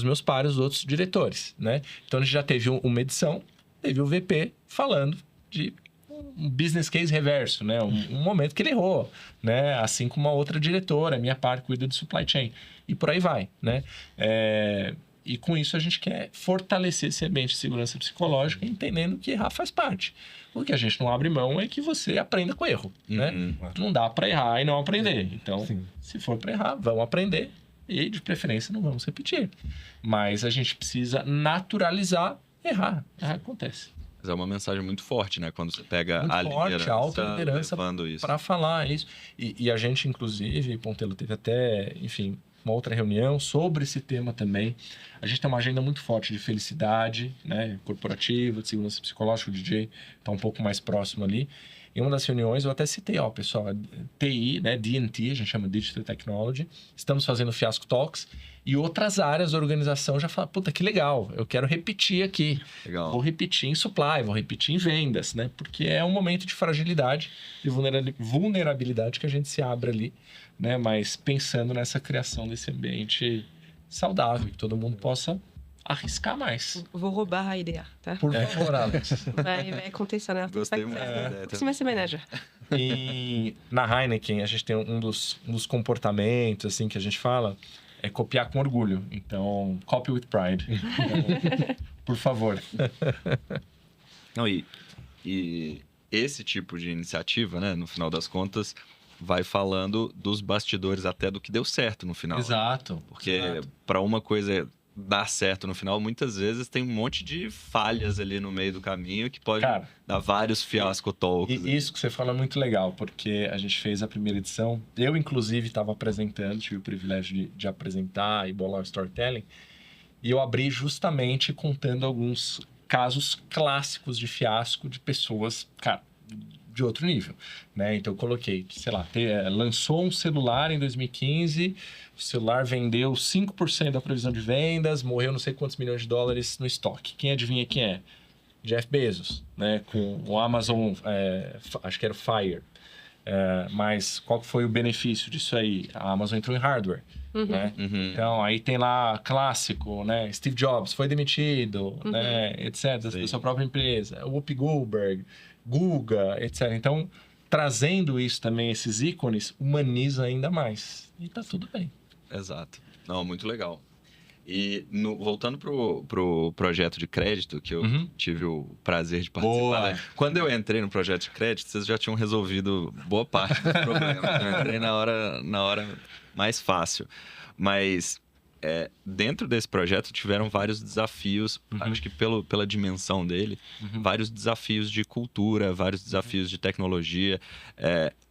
meus pares, os outros diretores, né? Então, a gente já teve uma edição, teve o VP falando de um business case reverso, né? Um momento que ele errou, né? Assim como a outra diretora, a minha parte cuida de supply chain. E por aí vai, né? E com isso a gente quer fortalecer esse ambiente de segurança psicológica, entendendo que errar faz parte. O que a gente não abre mão é que você aprenda com erro, né? Não dá para errar e não aprender. Então, se for para errar, vamos aprender e, de preferência, não vamos repetir. Mas a gente precisa naturalizar errar. Errar acontece. Mas é uma mensagem muito forte, né? Quando você pega muito a forte, liderança, a alta liderança para falar isso. E a gente, inclusive, Pontelo, teve até, enfim, uma outra reunião sobre esse tema também. A gente tem uma agenda muito forte de felicidade, né? Corporativa, de segurança psicológica, o DJ está um pouco mais próximo ali. Em uma das reuniões, eu até citei, pessoal, TI, né? D&T, a gente chama Digital Technology. Estamos fazendo Fiasco Talks. E outras áreas da organização já falam, puta, que legal, eu quero repetir aqui. Legal. Vou repetir em supply, vou repetir em vendas, né? Porque é um momento de fragilidade, de vulnerabilidade que a gente se abre ali, né? Mas pensando nessa criação desse ambiente saudável, que todo mundo possa arriscar mais. Vou roubar a ideia, tá? Por favor, Alex. Vai acontecer, né? Gostei muito. Próxima semana já. E na Heineken, a gente tem um dos comportamentos, assim, que a gente fala, é copiar com orgulho. Então, copy with pride. Então, por favor. Não, e esse tipo de iniciativa, né, no final das contas, vai falando dos bastidores até do que deu certo no final. Exato. Porque para uma coisa dar certo no final, muitas vezes tem um monte de falhas ali no meio do caminho que pode dar vários fiasco talks. E isso que você fala é muito legal, porque a gente fez a primeira edição. Eu, inclusive, estava apresentando, tive o privilégio de apresentar e bolar o storytelling. E eu abri justamente contando alguns casos clássicos de fiasco de pessoas, cara, de outro nível, né? Então eu coloquei, sei lá, lançou um celular em 2015, o celular vendeu 5% da previsão de vendas, morreu não sei quantos milhões de dólares no estoque. Quem adivinha quem é? Jeff Bezos, né? Com o Amazon, acho que era o Fire. Mas qual foi o benefício disso aí? A Amazon entrou em hardware, né? Então, aí tem lá clássico, né? Steve Jobs foi demitido, né? Etc. Da sua própria empresa. Whoopi Goldberg, Guga, etc. Então, trazendo isso também, esses ícones, humaniza ainda mais. E tá tudo bem. Exato. Não, muito legal. E voltando pro projeto de crédito, que eu tive o prazer de participar. Né? Quando eu entrei no projeto de crédito, vocês já tinham resolvido boa parte dos problemas. Eu entrei na hora mais fácil. Mas dentro desse projeto tiveram vários desafios, acho que pela dimensão dele, vários desafios de cultura, vários desafios de tecnologia.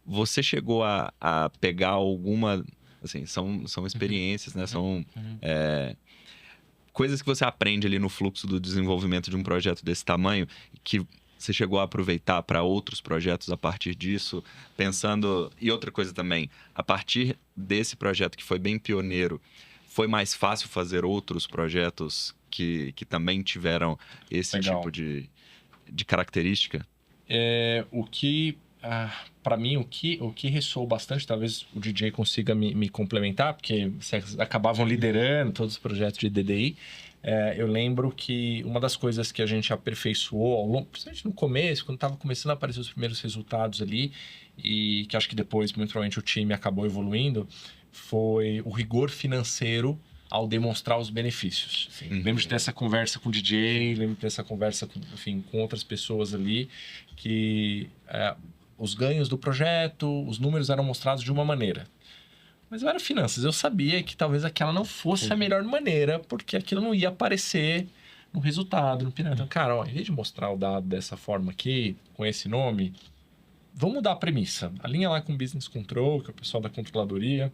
Você chegou a pegar alguma... Assim, são experiências, né? São coisas que você aprende ali no fluxo do desenvolvimento de um projeto desse tamanho, que você chegou a aproveitar para outros projetos a partir disso, pensando... E outra coisa também, a partir desse projeto que foi bem pioneiro, foi mais fácil fazer outros projetos que também tiveram esse tipo de característica? Para mim, o que ressoou bastante, talvez o DJ consiga me complementar, porque vocês acabavam liderando todos os projetos de DDI. Eu lembro que uma das coisas que a gente aperfeiçoou ao longo, principalmente no começo, quando estava começando a aparecer os primeiros resultados ali, e que acho que depois, muito provavelmente, o time acabou evoluindo, foi o rigor financeiro ao demonstrar os benefícios. Lembro de ter essa conversa com o DJ, lembro de ter essa conversa com outras pessoas ali, que os ganhos do projeto, os números eram mostrados de uma maneira. Mas eu era finanças, eu sabia que talvez aquela não fosse a melhor maneira, porque aquilo não ia aparecer no resultado, no final. Então, cara, em vez de mostrar o dado dessa forma aqui, com esse nome, vamos mudar a premissa. Alinha lá com o Business Control, que é o pessoal da controladoria.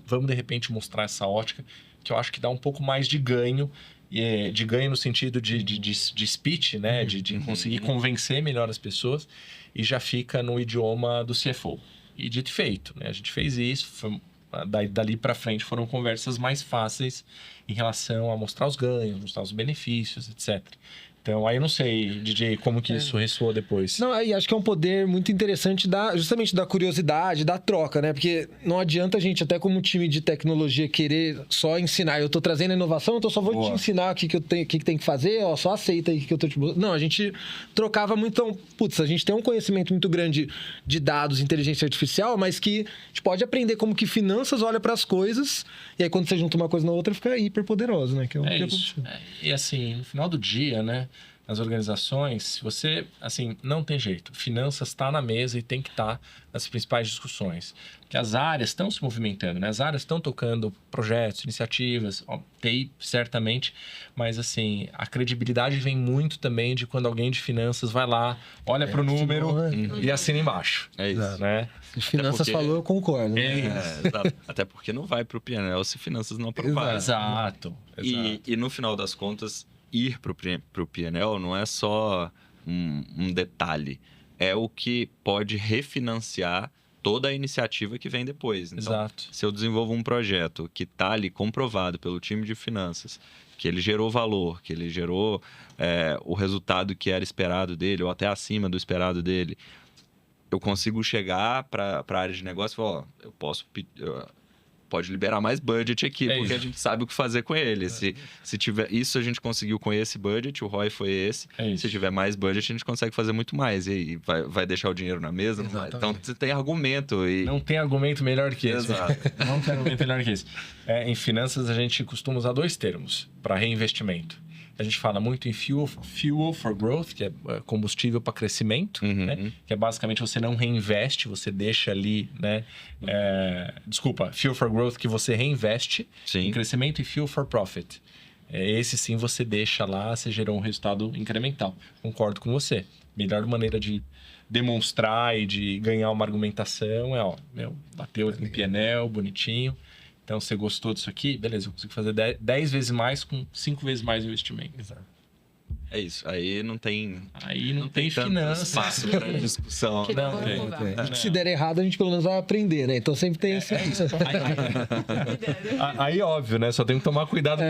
Vamos, de repente, mostrar essa ótica, que eu acho que dá um pouco mais de ganho, de ganho no sentido de speech, né? De conseguir convencer melhor as pessoas, e já fica no idioma do CFO. E dito e feito, né? A gente fez isso, dali para frente foram conversas mais fáceis em relação a mostrar os ganhos, mostrar os benefícios, etc. Então, aí eu não sei, DJ, como que isso ressoou depois. Não, aí acho que é um poder muito interessante justamente da curiosidade, da troca, né? Porque não adianta a gente, até como time de tecnologia, querer só ensinar. Eu tô trazendo a inovação, então só vou te ensinar o que tem que fazer, só aceita aí que eu tô te... Não, a gente trocava muito... Então, a gente tem um conhecimento muito grande de dados, inteligência artificial, mas que a gente pode aprender como que finanças olha para as coisas, e aí quando você junta uma coisa na outra, fica hiper poderoso, né? Que é isso. E assim, no final do dia, né? Nas organizações, se você, assim, não tem jeito. Finanças está na mesa e tem que estar nas principais discussões. Porque as áreas estão se movimentando, né? As áreas estão tocando projetos, iniciativas, TI, certamente. Mas, assim, a credibilidade vem muito também de quando alguém de finanças vai lá, olha para o número e assina embaixo. É isso. Né? Se finanças falou, eu concordo. Exato. Até porque não vai para o PNL se finanças não aprovar. Exato. E no final das contas, ir para o PNL não é só um detalhe. É o que pode refinanciar toda a iniciativa que vem depois. Então, Exato. Se eu desenvolvo um projeto que está ali comprovado pelo time de finanças, que ele gerou valor, que ele gerou o resultado que era esperado dele, ou até acima do esperado dele, eu consigo chegar para a área de negócio e falar, eu posso... pode liberar mais budget aqui, porque a gente sabe o que fazer com ele. Se tiver isso, a gente conseguiu com esse budget, o ROI foi esse. Se tiver mais budget, a gente consegue fazer muito mais. E vai deixar o dinheiro na mesa? Não vai. Então, você tem argumento. Não tem argumento melhor que esse. Exato. Não tem argumento melhor que esse. Em finanças, a gente costuma usar 2 termos para reinvestimento. A gente fala muito em fuel for growth, que é combustível para crescimento, né? Que é basicamente você não reinveste, você deixa ali, né? Fuel for growth, que você reinveste em crescimento, e fuel for profit. Esse sim você deixa lá, você gerou um resultado incremental. Concordo com você. Melhor maneira de demonstrar e de ganhar uma argumentação bateu no PNL, bonitinho. Então, você gostou disso aqui? Beleza, eu consigo fazer 10 vezes mais com 5 vezes mais investimento. Exato. É isso. Aí não tem finanças. Espaço para discussão. Se der errado, a gente pelo menos vai aprender, né? Então sempre tem isso. Aí, óbvio, né? Só tem que tomar cuidado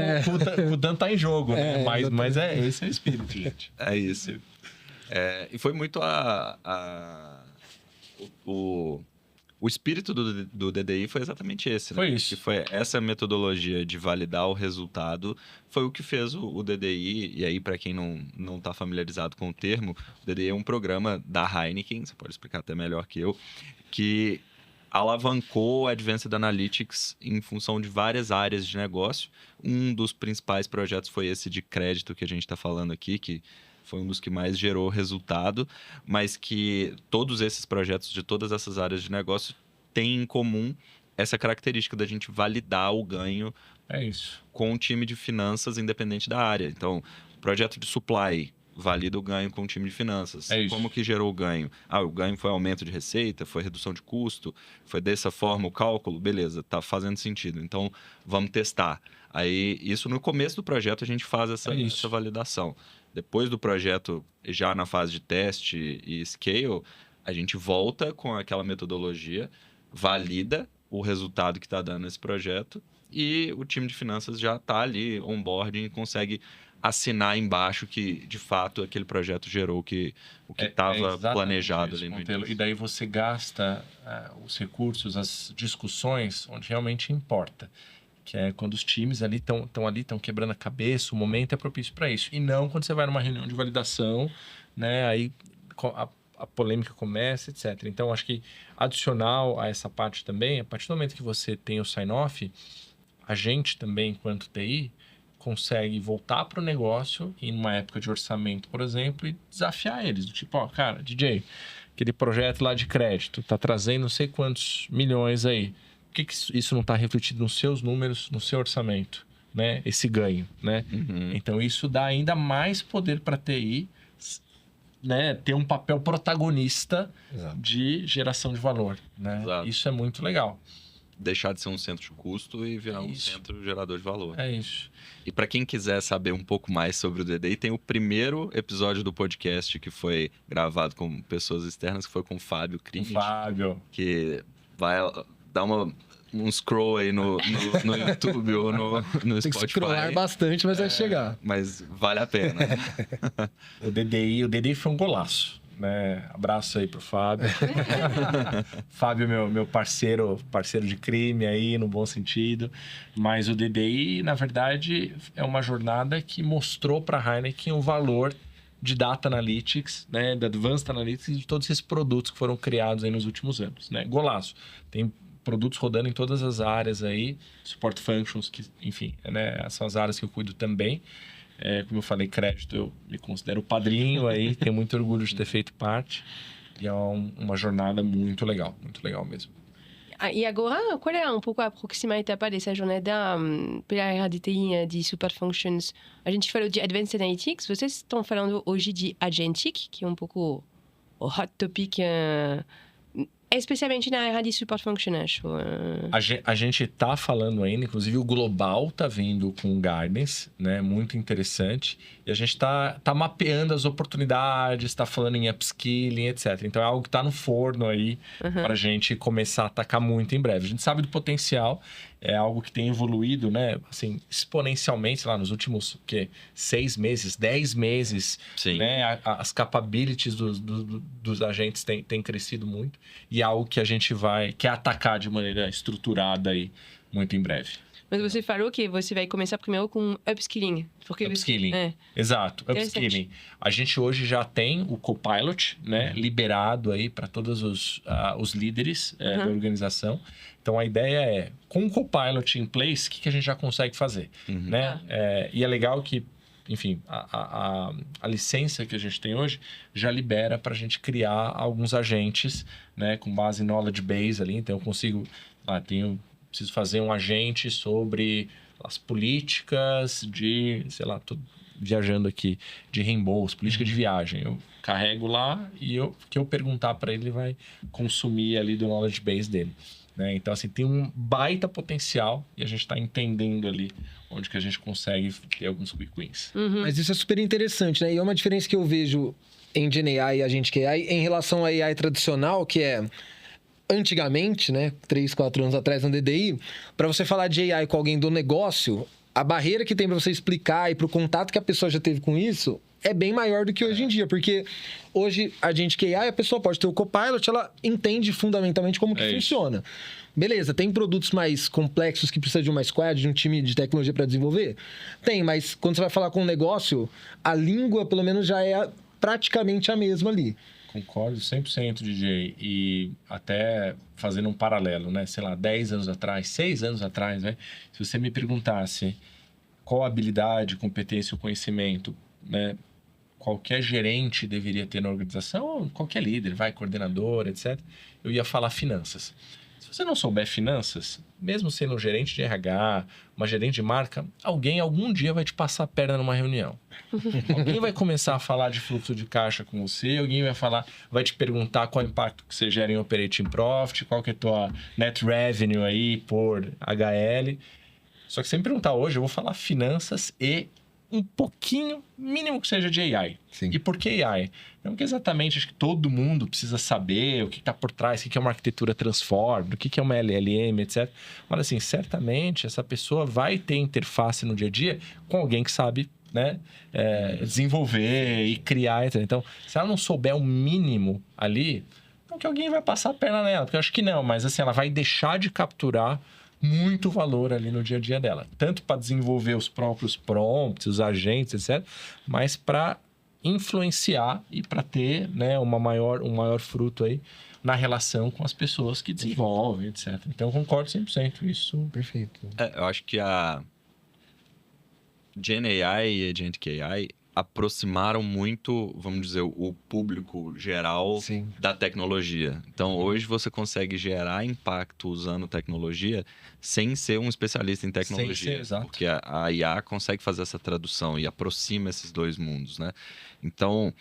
com o tanto tá em jogo. Né? Mas esse é o espírito, gente. É isso. E foi muito o espírito do DDI foi exatamente esse. Né? Foi isso. Que foi essa metodologia de validar o resultado, foi o que fez o DDI. E aí, para quem não está familiarizado com o termo, o DDI é um programa da Heineken, você pode explicar até melhor que eu, que alavancou a Advanced Analytics em função de várias áreas de negócio. Um dos principais projetos foi esse de crédito que a gente está falando aqui, que foi um dos que mais gerou resultado, mas que todos esses projetos de todas essas áreas de negócio têm em comum essa característica da gente validar o ganho É isso. com o time de finanças independente da área. Então, projeto de supply valida o ganho com o time de finanças. É isso. Como que gerou o ganho? O ganho foi aumento de receita, foi redução de custo, foi dessa forma o cálculo? Beleza, tá fazendo sentido. Então, vamos testar. Aí, isso no começo do projeto a gente faz essa validação. Depois do projeto, já na fase de teste e scale, a gente volta com aquela metodologia, valida o resultado que está dando esse projeto e o time de finanças já está ali onboarding e consegue assinar embaixo que, de fato, aquele projeto gerou o que estava planejado ali no início. E daí você gasta os recursos, as discussões onde realmente importa. Que é quando os times ali estão quebrando a cabeça, o momento é propício para isso. E não quando você vai numa reunião de validação, né? Aí a polêmica começa, etc. Então, acho que adicional a essa parte também, a partir do momento que você tem o sign-off, a gente também, enquanto TI, consegue voltar para o negócio e numa época de orçamento, por exemplo, e desafiar eles. Do tipo, cara, DJ, aquele projeto lá de crédito tá trazendo não sei quantos milhões aí. Por que isso não está refletido nos seus números, no seu orçamento, né? Esse ganho, né? Uhum. Então, isso dá ainda mais poder para a TI, né? Ter um papel protagonista de geração de valor, né? Exato. Isso é muito legal. Deixar de ser um centro de custo e virar um centro gerador de valor. É isso. E para quem quiser saber um pouco mais sobre o DDI, tem o primeiro episódio do podcast que foi gravado com pessoas externas, que foi com o Fábio Cringe. Que vai dar um scroll aí no YouTube ou no Spotify. Tem que scrollar bastante, mas vai chegar. Mas vale a pena. O DDI foi um golaço. Né? Abraço aí pro Fábio. Fábio, meu parceiro de crime aí, no bom sentido. Mas o DDI, na verdade, é uma jornada que mostrou para a Heineken o valor de Data Analytics, né? Da Advanced Analytics e de todos esses produtos que foram criados aí nos últimos anos. Né? Golaço. Tem produtos rodando em todas as áreas aí, support functions, que, enfim, né? São as áreas que eu cuido também. Como eu falei, crédito, eu me considero padrinho aí, tenho muito orgulho de ter feito parte. E é uma jornada muito legal mesmo. E agora, qual é um pouco a próxima etapa dessa jornada pela área de TI de Support Functions? A gente falou de Advanced Analytics, vocês estão falando hoje de Agentic, que é um pouco o hot topic, especialmente na área de Support Functions, acho. A gente está falando ainda, inclusive o Global está vindo com guidance, né? Muito interessante. E a gente está mapeando as oportunidades, está falando em upskilling, etc. Então é algo que está no forno aí para a gente começar a atacar muito em breve. A gente sabe do potencial, é algo que tem evoluído, né? Assim, exponencialmente, sei lá, nos últimos 6 meses, 10 meses. Sim. Né? As capabilities dos agentes têm crescido muito. E é algo que a gente quer atacar de maneira estruturada aí muito em breve. Mas você falou que você vai começar primeiro com upskilling. Upskilling, exato, upskilling. A gente hoje já tem o Copilot, né, liberado aí para todos os líderes da organização. Então, a ideia é, com o Copilot em place, o que a gente já consegue fazer? Né? E é legal que, enfim, a licença que a gente tem hoje já libera para a gente criar alguns agentes, né, com base em knowledge base ali. Então, eu consigo... preciso fazer um agente sobre as políticas de, sei lá, tô viajando aqui, de reembolso, política de viagem. Eu carrego lá e o que eu perguntar para ele vai consumir ali do knowledge base dele. Né? Então, assim, tem um baita potencial e a gente está entendendo ali onde que a gente consegue ter alguns quick wins. Mas isso é super interessante, né? E é uma diferença que eu vejo em GenAI e Agentic AI em relação à AI tradicional, que é... Antigamente, né, 3, 4 anos atrás no DDI, para você falar de AI com alguém do negócio, a barreira que tem para você explicar e para o contato que a pessoa já teve com isso é bem maior do que hoje em dia, porque hoje a gente que AI, a pessoa pode ter o Copilot, ela entende fundamentalmente como que funciona. Beleza, tem produtos mais complexos que precisa de uma squad, de um time de tecnologia para desenvolver? Tem, mas quando você vai falar com um negócio, a língua pelo menos já é praticamente a mesma ali. Concordo 100%, DJ. E até fazendo um paralelo, né? Sei lá, 10 anos atrás, 6 anos atrás, né? Se você me perguntasse qual habilidade, competência ou conhecimento, né, qualquer gerente deveria ter na organização, ou qualquer líder, coordenador, etc., eu ia falar finanças. Se você não souber finanças, mesmo sendo um gerente de RH, uma gerente de marca, alguém algum dia vai te passar a perna numa reunião. Alguém vai começar a falar de fluxo de caixa com você, alguém vai te perguntar qual é o impacto que você gera em operating profit, qual que é a tua net revenue aí por HL. Só que se me perguntar hoje, eu vou falar finanças e um pouquinho, mínimo que seja de AI. Sim. E por que AI? Não que exatamente acho que todo mundo precisa saber o que está por trás, o que é uma arquitetura transform, o que é uma LLM, etc. Mas assim, certamente essa pessoa vai ter interface no dia a dia com alguém que sabe, né, desenvolver e criar, etc. Então, se ela não souber o mínimo ali, não que alguém vai passar a perna nela, porque eu acho que não, mas assim, ela vai deixar de capturar muito valor ali no dia a dia dela. Tanto para desenvolver os próprios prompts, os agentes, etc. Mas para influenciar e para ter, né, um maior fruto aí na relação com as pessoas que desenvolvem, etc. Então, eu concordo 100%. Isso... Perfeito. Eu acho que a Gen AI e Agentic AI aproximaram muito, vamos dizer, o público geral Sim. da tecnologia. Então, hoje você consegue gerar impacto usando tecnologia sem ser um especialista em tecnologia. Sem ser, exato. Porque a IA consegue fazer essa tradução e aproxima esses dois mundos, né? Então,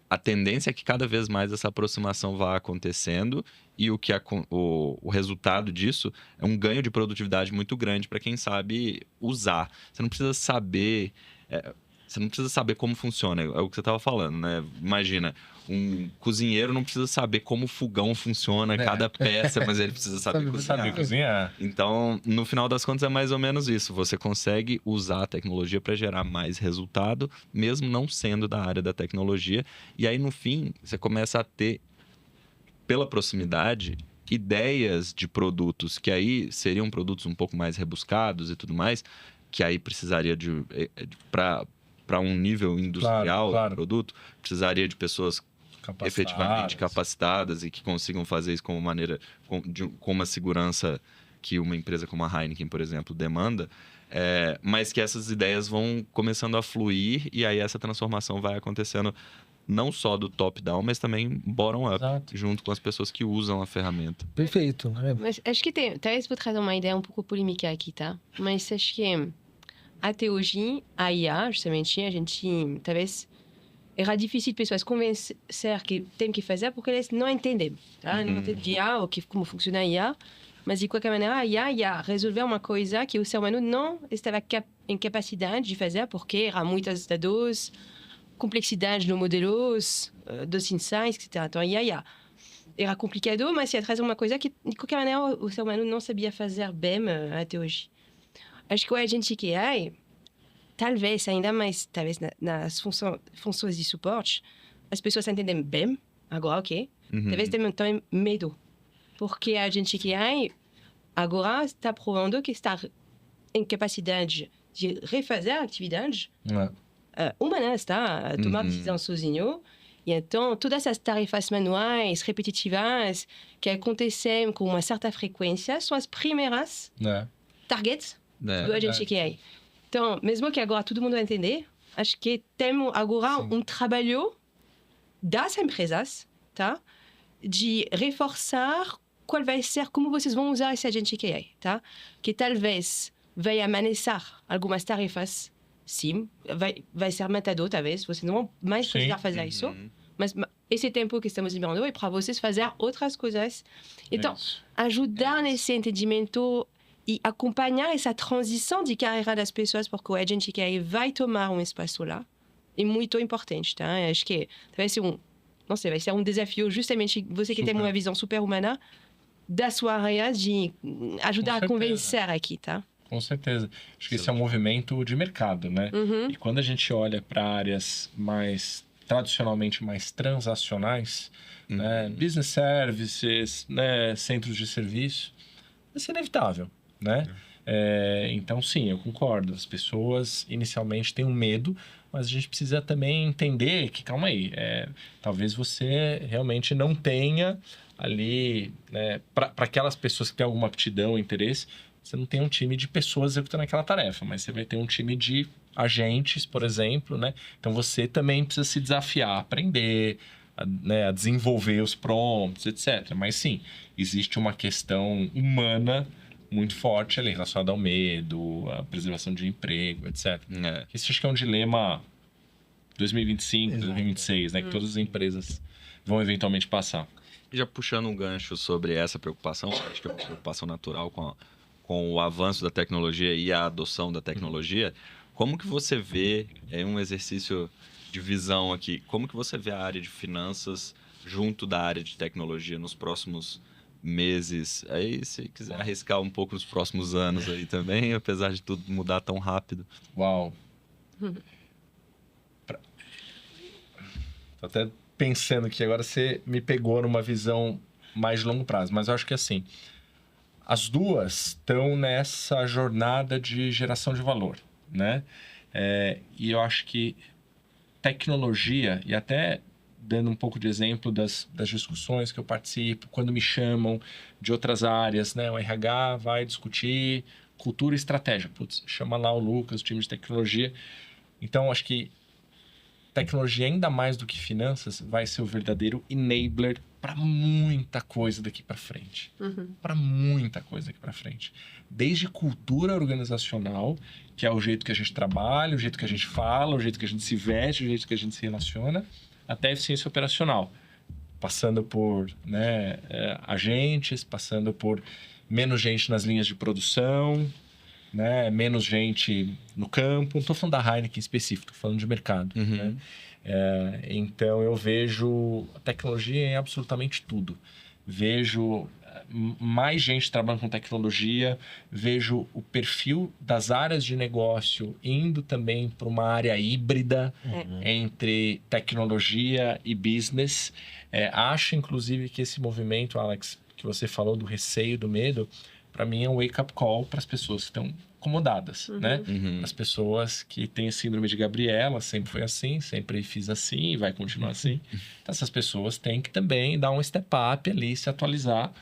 a tendência é que cada vez mais essa aproximação vá acontecendo e o resultado disso é um ganho de produtividade muito grande para quem sabe usar. Você não precisa saber... Você não precisa saber como funciona, é o que você estava falando, né? Imagina, um cozinheiro não precisa saber como o fogão funciona, cada peça, mas ele precisa saber cozinhar. Então, no final das contas, é mais ou menos isso. Você consegue usar a tecnologia para gerar mais resultado, mesmo não sendo da área da tecnologia. E aí, no fim, você começa a ter, pela proximidade, ideias de produtos que aí seriam produtos um pouco mais rebuscados e tudo mais, que aí precisaria para um nível industrial do produto, precisaria de pessoas efetivamente capacitadas e que consigam fazer isso com uma segurança que uma empresa como a Heineken, por exemplo, demanda, mas que essas ideias vão começando a fluir e aí essa transformação vai acontecendo não só do top-down, mas também bottom-up, junto com as pessoas que usam a ferramenta. Perfeito. Mas acho que talvez vou trazer uma ideia um pouco polêmica aqui, tá? Mas acho que até hoje, a IA, justamente, a gente, talvez, era difícil pessoas convencer que tem que fazer porque eles não entendem, tá? Não entendem IA ou como funciona a IA, mas de qualquer maneira, a IA ia resolver uma coisa que o ser humano não estava em capacidade de fazer porque era muitos dados, complexidade nos modelos, dos insights, etc. Então, a IA era complicado, mas ia trazer uma coisa que, de qualquer maneira, o ser humano não sabia fazer bem até hoje. Acho que o Agentic AI, talvez, ainda mais nas funções de suporte, as pessoas entendem bem, agora, ok? Talvez tenham medo, porque a Agentic AI agora está provando que está em capacidade de refazer a atividade humanas, tá? Tomar decisão sozinho. E então, todas essas tarefas manuais, repetitivas, que acontecem com uma certa frequência, são as primeiras targets do Agentic AI. Então, mesmo que agora todo mundo vai entender, acho que temos agora um trabalho das empresas, tá? De reforçar qual vai ser, como vocês vão usar esse Agentic AI, tá? Que talvez vai amanecer algumas tarefas, sim, vai ser matador, talvez, vocês não vão mais precisar fazer isso, mas esse tempo que estamos liberando é para vocês fazer outras coisas. Então, ajudar nesse entendimento e acompanhar essa transição de carreira das pessoas, porque o Agentic AI vai tomar um espaço lá, é muito importante, tá? Acho que vai ser vai ser um desafio, justamente, você que tem uma visão super humana da sua área, de ajudar a convencer aqui, tá? Com certeza. Acho que esse é um movimento de mercado, né? E quando a gente olha para áreas tradicionalmente mais transacionais, né? Business services, né? Centros de serviço, vai ser inevitável, né? Então, sim, eu concordo. As pessoas inicialmente têm um medo, mas a gente precisa também entender que, calma aí, talvez você realmente não tenha ali, né? Para aquelas pessoas que têm alguma aptidão, interesse, você não tem um time de pessoas executando aquela tarefa, mas você vai ter um time de agentes, por exemplo, né? Então, você também precisa se desafiar, aprender, a desenvolver os prompts, etc. Mas sim, existe uma questão humana muito forte ali, relacionada ao medo, à preservação de emprego, etc. Esse acho que é um dilema 2025, 2026, né? Que todas as empresas vão eventualmente passar. E já puxando um gancho sobre essa preocupação, acho que é uma preocupação natural com o avanço da tecnologia e a adoção da tecnologia, como que você vê, um exercício de visão aqui, como que você vê a área de finanças junto da área de tecnologia nos próximos meses? Aí, se quiser arriscar um pouco nos próximos anos aí também, apesar de tudo mudar tão rápido. Uau! Tô até pensando que agora você me pegou numa visão mais de longo prazo, mas eu acho que assim, as duas estão nessa jornada de geração de valor, né? E eu acho que tecnologia, e até dando um pouco de exemplo das discussões que eu participo, quando me chamam de outras áreas, né? O RH vai discutir cultura e estratégia. Putz, chama lá o Lucas, o time de tecnologia. Então, acho que tecnologia, ainda mais do que finanças, vai ser o verdadeiro enabler para muita coisa daqui para frente. Para muita coisa daqui para frente. Desde cultura organizacional, que é o jeito que a gente trabalha, o jeito que a gente fala, o jeito que a gente se veste, o jeito que a gente se relaciona, até eficiência operacional. Passando por agentes, passando por menos gente nas linhas de produção, né? Menos gente no campo. Não estou falando da Heineken em específico, estou falando de mercado. Né? Então, eu vejo a tecnologia em absolutamente tudo. Vejo mais gente trabalhando com tecnologia, vejo o perfil das áreas de negócio indo também para uma área híbrida entre tecnologia e business. Acho, inclusive, que esse movimento, Alex, que você falou do receio, do medo, para mim é um wake-up call para as pessoas que estão acomodadas, né? As pessoas que têm a síndrome de Gabriela, sempre foi assim, sempre fiz assim e vai continuar assim. Então, essas pessoas têm que também dar um step up ali, se atualizar,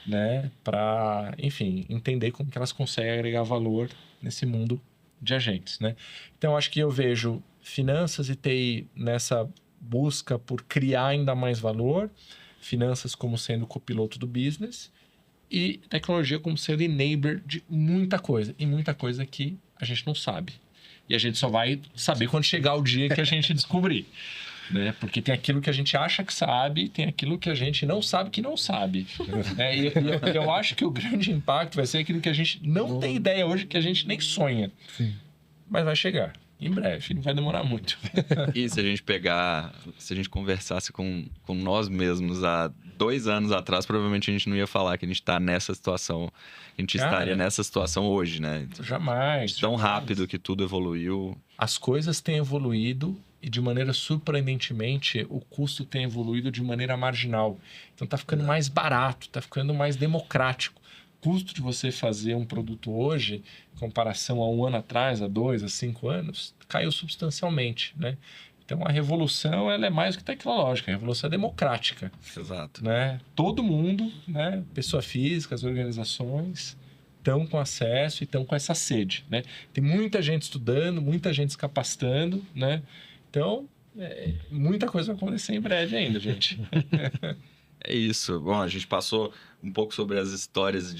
né? Para, enfim, entender como que elas conseguem agregar valor nesse mundo de agentes, né? Então, acho que eu vejo finanças e TI nessa busca por criar ainda mais valor, finanças como sendo o copiloto do business e tecnologia como sendo enabler de muita coisa. E muita coisa que a gente não sabe. E a gente só vai saber quando chegar o dia que a gente descobrir. Né? Porque tem aquilo que a gente acha que sabe, tem aquilo que a gente não sabe que não sabe. E eu acho que o grande impacto vai ser aquilo que a gente não tem ideia hoje, que a gente nem sonha. Sim. Mas vai chegar. Em breve, não vai demorar muito. E se a gente conversasse com nós mesmos há 2 anos atrás, provavelmente a gente não ia falar que a gente está nessa situação. A gente estaria nessa situação hoje, né? Jamais. Tão rápido que tudo evoluiu. As coisas têm evoluído e de maneira surpreendentemente o custo tem evoluído de maneira marginal. Então tá ficando mais barato, tá ficando mais democrático. O custo de você fazer um produto hoje, em comparação a 1 ano atrás, a 2, a 5 anos, caiu substancialmente, né? Então, a revolução ela é mais do que tecnológica, a revolução é democrática. Exato. Né? Todo mundo, né? Pessoa física, as organizações, estão com acesso e estão com essa sede. Né? Tem muita gente estudando, muita gente se capacitando, né? Então, muita coisa vai acontecer em breve ainda, gente. É isso. Bom, a gente passou um pouco sobre as histórias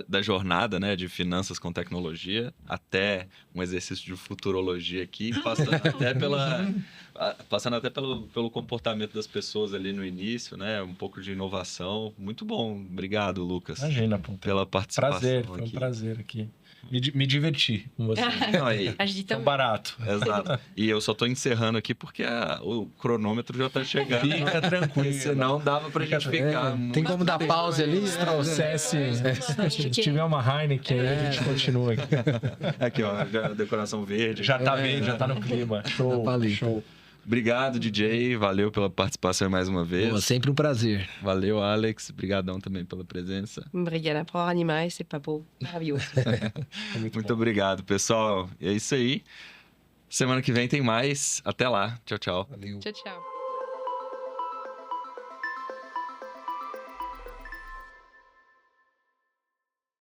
da jornada, né, de finanças com tecnologia, até um exercício de futurologia aqui, passando até pelo comportamento das pessoas ali no início, né, um pouco de inovação. Muito bom. Obrigado, Lucas. Imagina, pô. Pela participação. Prazer, foi um prazer aqui. Me diverti com você. Agitamos. Barato. Exato. E eu só tô encerrando aqui porque o cronômetro já tá chegando. Fica tranquilo. Senão dava pra gente ficar. Tem como dar pausa ali? Se trouxesse, se tiver uma Heineken, a gente continua aqui. Aqui, ó, já a decoração verde. Já tá verde, já tá no clima. Show, show. Obrigado, DJ. Valeu pela participação mais uma vez. Pô, sempre um prazer. Valeu, Alex. Obrigadão também pela presença. Obrigada por animar esse papo maravilhoso. Muito obrigado, pessoal. É isso aí. Semana que vem tem mais. Até lá. Tchau, tchau. Valeu. Tchau, tchau.